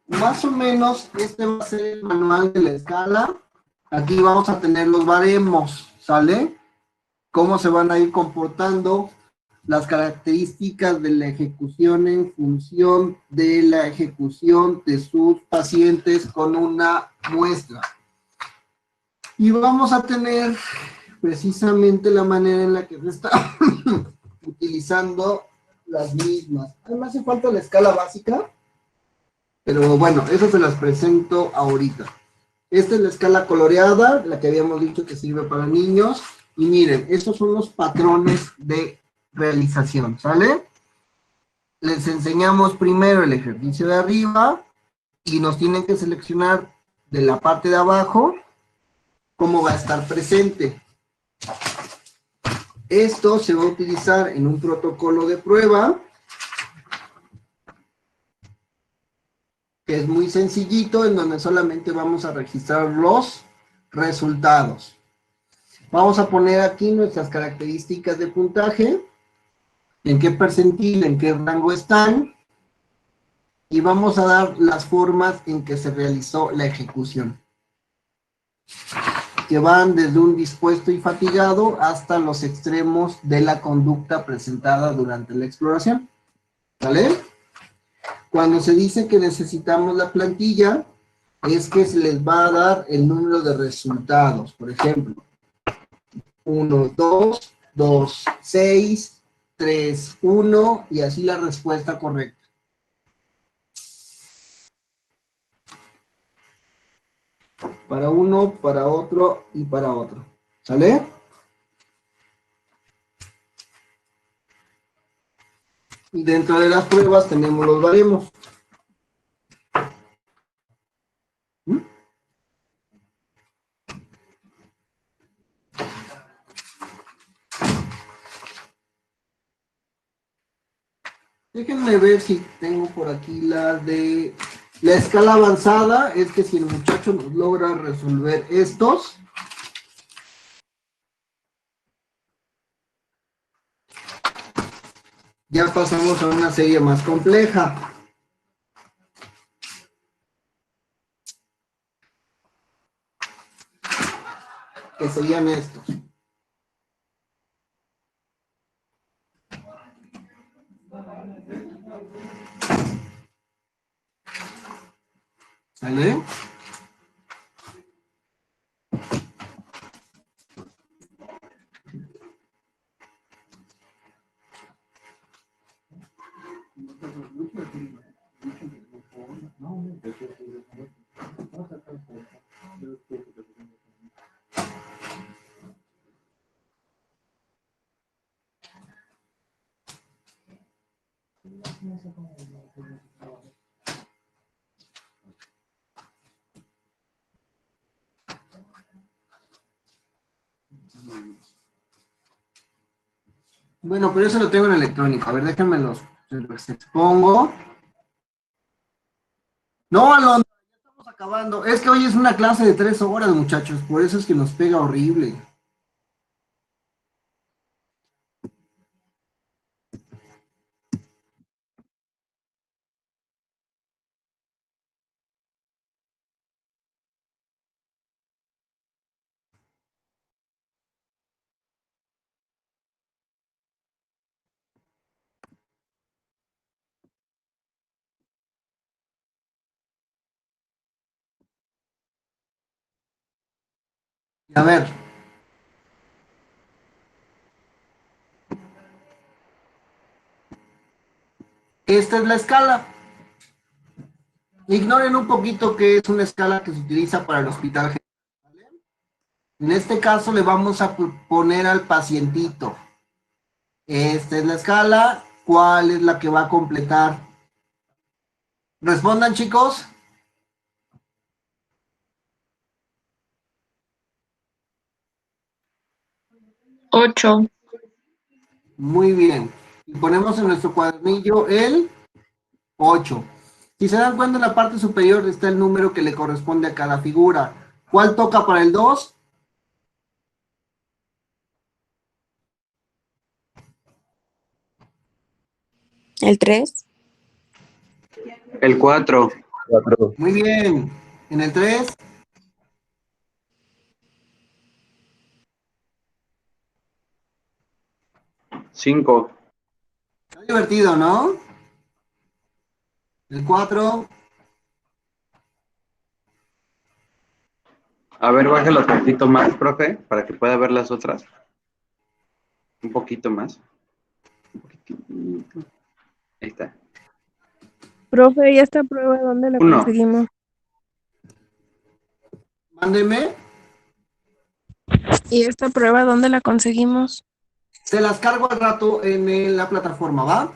Más o menos, este va a ser el manual de la escala. Aquí vamos a tener los baremos, ¿sale? Cómo se van a ir comportando las características de la ejecución en función de la ejecución de sus pacientes con una muestra. Y vamos a tener precisamente la manera en la que se está utilizando las mismas. Además hace falta la escala básica, pero bueno, eso se las presento ahorita. Esta es la escala coloreada, la que habíamos dicho que sirve para niños. Y miren, estos son los patrones de realización, ¿sale? Les enseñamos primero el ejercicio de arriba y nos tienen que seleccionar de la parte de abajo cómo va a estar presente. Esto se va a utilizar en un protocolo de prueba que es muy sencillito, en donde solamente vamos a registrar los resultados. Vamos a poner aquí nuestras características de puntaje, en qué percentil, en qué rango están, y vamos a dar las formas en que se realizó la ejecución, que van desde un dispuesto y fatigado hasta los extremos de la conducta presentada durante la exploración. ¿Vale? Cuando se dice que necesitamos la plantilla, es que se les va a dar el número de resultados. Por ejemplo, 1, 2, 2, 6, 3, 1, y así la respuesta correcta. Para uno, para otro y para otro. ¿Sale? Y dentro de las pruebas tenemos los baremos. ¿Mm? Déjenme ver si tengo por aquí la de... La escala avanzada es que si el muchacho nos logra resolver estos, ya pasamos a una serie más compleja. Que serían estos. ¿Sale? Bueno, pero eso lo tengo en electrónico. A ver, déjenme los expongo. No, Alondra, ya estamos acabando. Es que hoy es una clase de 3 horas, muchachos. Por eso es que nos pega horrible. A ver. Esta es la escala. Ignoren un poquito que es una escala que se utiliza para el hospital general, ¿vale? En este caso le vamos a poner al pacientito. Esta es la escala. ¿Cuál es la que va a completar? Respondan, chicos. 8. Muy bien. Y ponemos en nuestro cuadernillo el 8. Si se dan cuenta, en la parte superior está el número que le corresponde a cada figura. ¿Cuál toca para el 2? El 3. El 4. 4. Muy bien. En el 3. 5. Está divertido, ¿no? El 4. A ver, bájalo un poquito más, profe, para que pueda ver las otras. Un poquito más. Un poquitito. Ahí está. Profe, ¿y esta prueba dónde la 1. conseguimos? Mándeme. ¿Y esta prueba dónde la conseguimos? Se las cargo al rato en la plataforma, ¿va?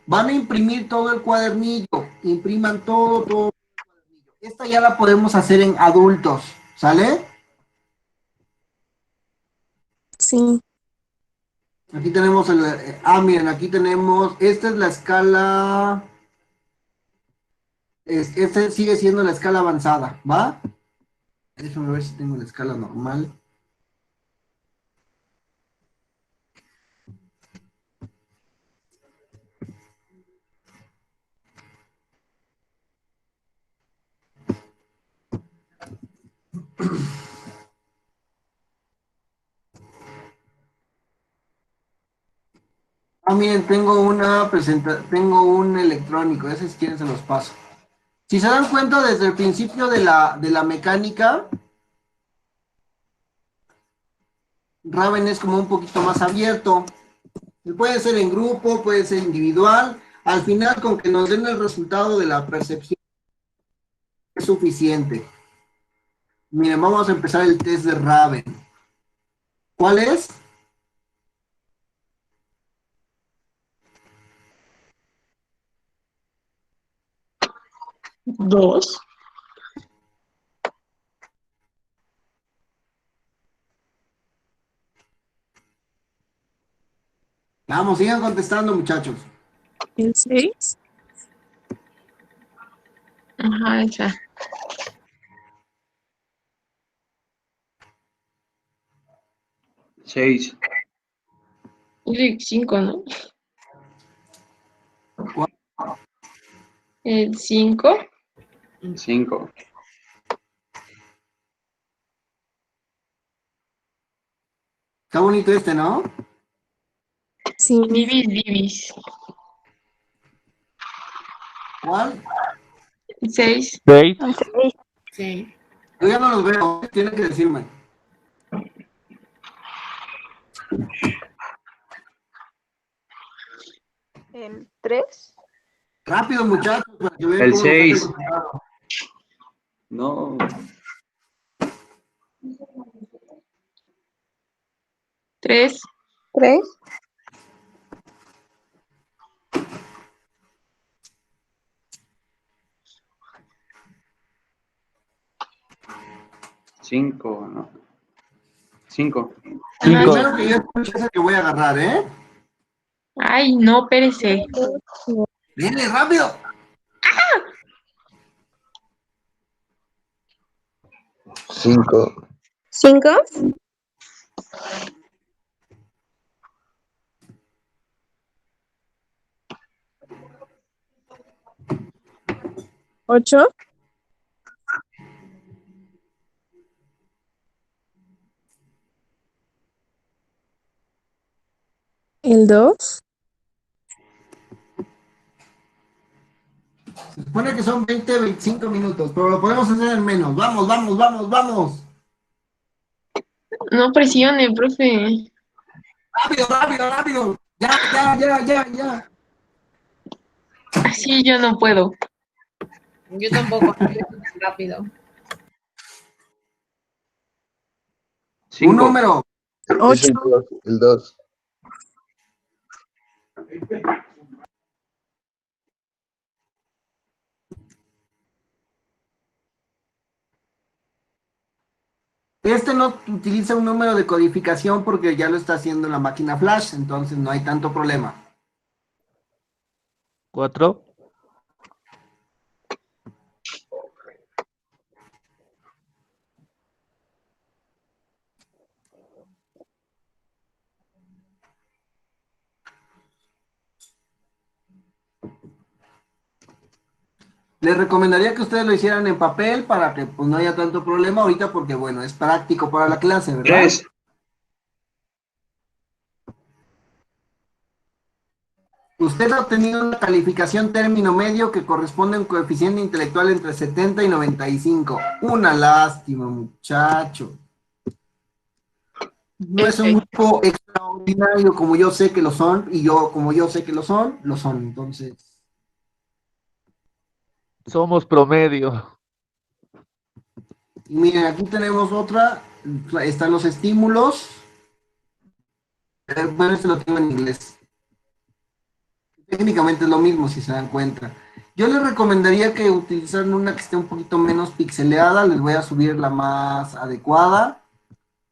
Van a imprimir todo el cuadernillo. Impriman todo el cuadernillo. Esta ya la podemos hacer en adultos, ¿sale? Sí. Aquí tenemos miren, aquí tenemos, esta es la escala, esta sigue siendo la escala avanzada, ¿va? Déjame ver si tengo la escala normal. Miren, tengo tengo un electrónico, ese si quieren se los paso. Si se dan cuenta, desde el principio de la mecánica, Raven es como un poquito más abierto. Puede ser en grupo, puede ser individual. Al final, con que nos den el resultado de la percepción es suficiente. Miren, vamos a empezar el test de Raven. ¿Cuál es? Dos. Vamos, sigan contestando, muchachos. ¿El 6? Ajá, esa. Seis. Y 5, ¿no? El 5. 5. Está bonito este, ¿no? Sí. Divis, divis. ¿Cuál? 6. 6. Sí. Yo ya no los veo, tienen que decirme. ¿El 3? Rápido, muchachos, para que vean El cómo nos sale el 6. resultado. No. 3. 3. 5, ¿no? 5. El 5. primero que yo escuché es el que voy a agarrar, ¿eh? Ay, no, espérese. ¡Viene, rápido! 5. 5. 8. El 2. Se supone que son 20, 25 minutos, pero lo podemos hacer en menos. Vamos, vamos, vamos, vamos. No presione, profe. Rápido, rápido, rápido. Ya, ya, ya, ya, ya. Así yo no puedo. Yo tampoco, no tan rápido. Un número. Es el 2. Este no utiliza un número de codificación porque ya lo está haciendo en la máquina flash, entonces no hay tanto problema. 4. Les recomendaría que ustedes lo hicieran en papel para que pues, no haya tanto problema ahorita porque, bueno, es práctico para la clase, ¿verdad? 3. Usted ha obtenido una calificación término medio que corresponde a un coeficiente intelectual entre 70 y 95. Una lástima, muchacho. No es un grupo extraordinario como yo sé que lo son, y yo como yo sé que lo son, entonces. Somos promedio. Y miren, aquí tenemos otra, están los estímulos. Bueno, este lo tengo en inglés. Técnicamente es lo mismo si se dan cuenta. Yo les recomendaría que utilizaran una que esté un poquito menos pixeleada, les voy a subir la más adecuada.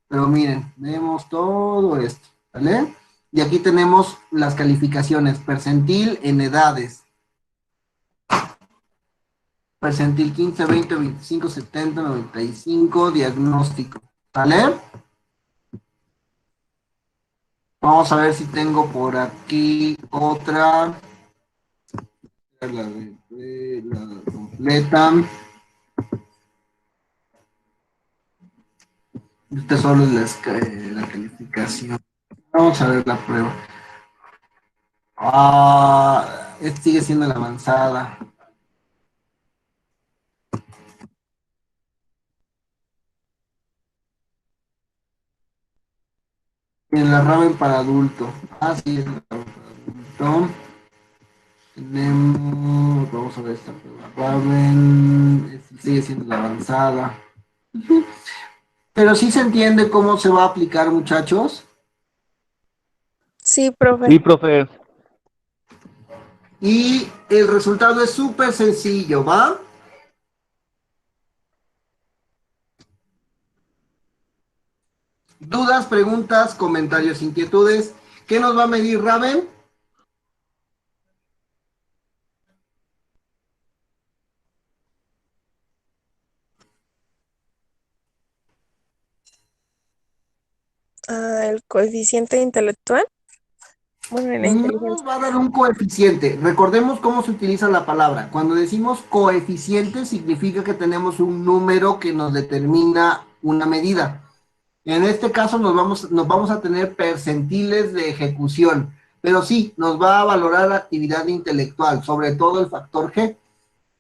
Pero miren, vemos todo esto, ¿vale? Y aquí tenemos las calificaciones, percentil en edades. Percentil 15, 20, 25, 70, 95, diagnóstico, ¿vale? Vamos a ver si tengo por aquí otra. La completa. Esta solo es la calificación. Vamos a ver la prueba. Esta sigue siendo la avanzada. En la ramen para adulto. Ah, sí, es la ramen para adulto. Tenemos, vamos a ver esta prueba. Ramen, sigue siendo la avanzada. Pero sí se entiende cómo se va a aplicar, muchachos. Sí, profe. Sí, profe. Y el resultado es súper sencillo, ¿va? Dudas, preguntas, comentarios, inquietudes. ¿Qué nos va a medir Raven? El coeficiente intelectual. Bueno, en la No inteligencia. nos va a dar un coeficiente. Recordemos cómo se utiliza la palabra. Cuando decimos coeficiente, significa que tenemos un número que nos determina una medida. En este caso nos vamos a tener percentiles de ejecución, pero sí, nos va a valorar la actividad intelectual, sobre todo el factor G.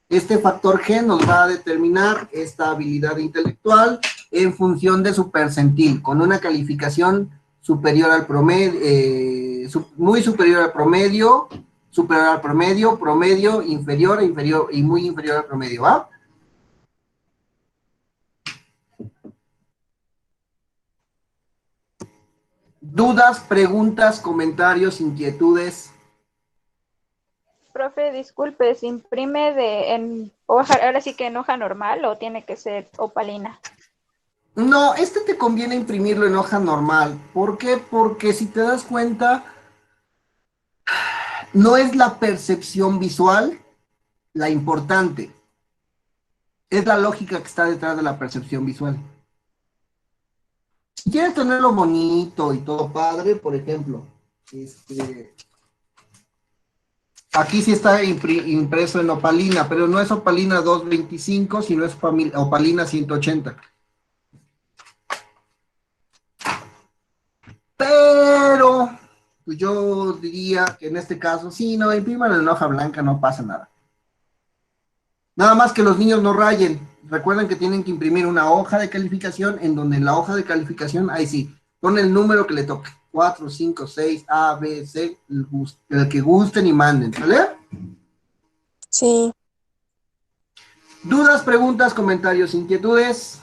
Este factor G nos va a determinar esta habilidad intelectual en función de su percentil, con una calificación superior al promedio, muy superior al promedio, promedio, inferior y muy inferior al promedio, ¿va? Dudas, preguntas, comentarios, inquietudes. Profe, disculpe, ¿se imprime en hoja, ahora sí que en hoja normal o tiene que ser opalina? No, te conviene imprimirlo en hoja normal. ¿Por qué? Porque si te das cuenta, no es la percepción visual la importante. Es la lógica que está detrás de la percepción visual. Si quieres tenerlo bonito y todo padre, por ejemplo, aquí sí está impreso en opalina, pero no es opalina 225, sino es opalina 180. Pero pues yo diría que en este caso, sí, no, impriman en hoja blanca, no pasa nada. Nada más que los niños no rayen. Recuerden que tienen que imprimir una hoja de calificación, en donde en la hoja de calificación, ahí sí, pon el número que le toque. 4, 5, 6, A, B, C, el que gusten y manden, ¿vale? Sí. Dudas, preguntas, comentarios, inquietudes.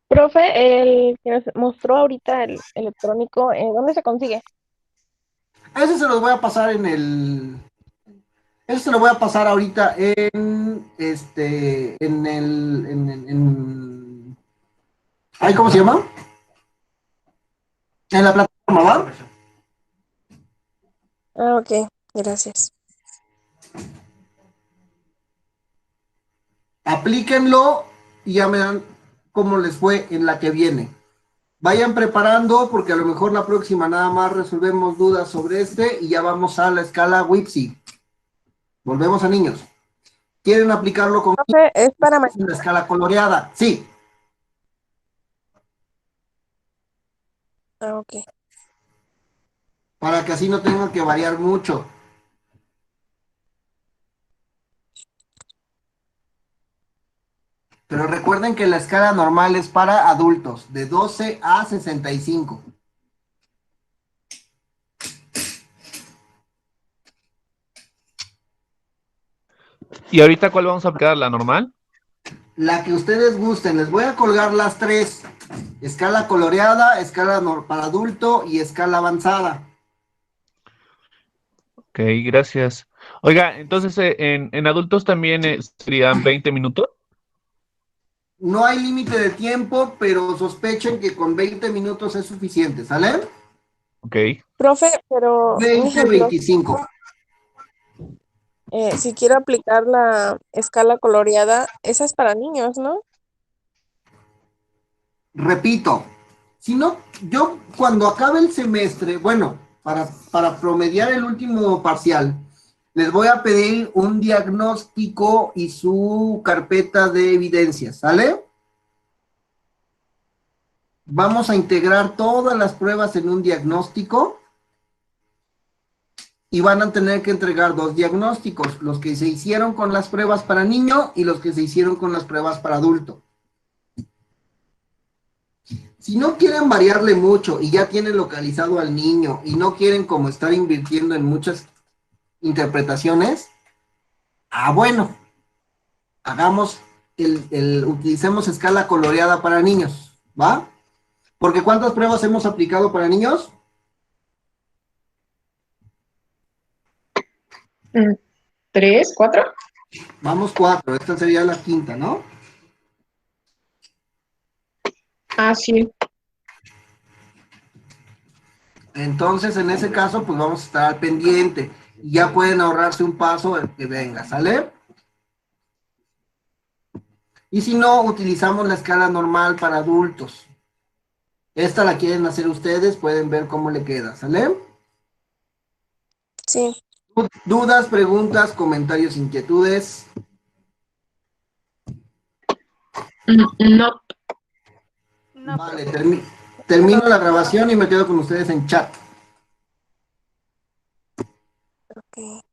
Profe, el que nos mostró ahorita el electrónico, ¿dónde se consigue? Ese se los voy a pasar Eso se lo voy a pasar ahorita ¿ay, cómo se llama? En la plataforma, ¿va? Ah, ok, gracias. Aplíquenlo y ya me dan cómo les fue en la que viene. Vayan preparando porque a lo mejor la próxima nada más resolvemos dudas sobre y ya vamos a la escala WIPSI. Volvemos a niños. ¿Quieren aplicarlo con Profe, es para la escala coloreada? Sí. Ah, ok. Para que así no tengan que variar mucho. Pero recuerden que la escala normal es para adultos, de 12 a 65. ¿Y ahorita cuál vamos a aplicar? ¿La normal? La que ustedes gusten. Les voy a colgar las tres. Escala coloreada, escala para adulto y escala avanzada. Ok, gracias. Oiga, entonces en adultos también serían 20 minutos. No hay límite de tiempo, pero sospechen que con 20 minutos es suficiente, ¿sale? Ok. Profe, pero un 20, ejemplo, 25. Si quiero aplicar la escala coloreada, esa es para niños, ¿no? Repito, si no, yo cuando acabe el semestre, bueno, para promediar el último parcial, les voy a pedir un diagnóstico y su carpeta de evidencias, ¿sale? Vamos a integrar todas las pruebas en un diagnóstico y van a tener que entregar 2 diagnósticos, los que se hicieron con las pruebas para niño y los que se hicieron con las pruebas para adulto. Si no quieren variarle mucho y ya tienen localizado al niño y no quieren como estar invirtiendo en muchas interpretaciones, bueno, hagamos utilicemos escala coloreada para niños, ¿va? Porque ¿cuántas pruebas hemos aplicado para niños? 3, 4. Vamos 4, esta sería la quinta, ¿no? Ah, sí. Entonces, en ese caso, pues vamos a estar al pendiente. Y ya pueden ahorrarse un paso el que venga, ¿sale? Y si no, utilizamos la escala normal para adultos. Esta la quieren hacer ustedes, pueden ver cómo le queda, ¿sale? Sí. ¿Dudas, preguntas, comentarios, inquietudes? No. Vale, termino la grabación y me quedo con ustedes en chat. Ok.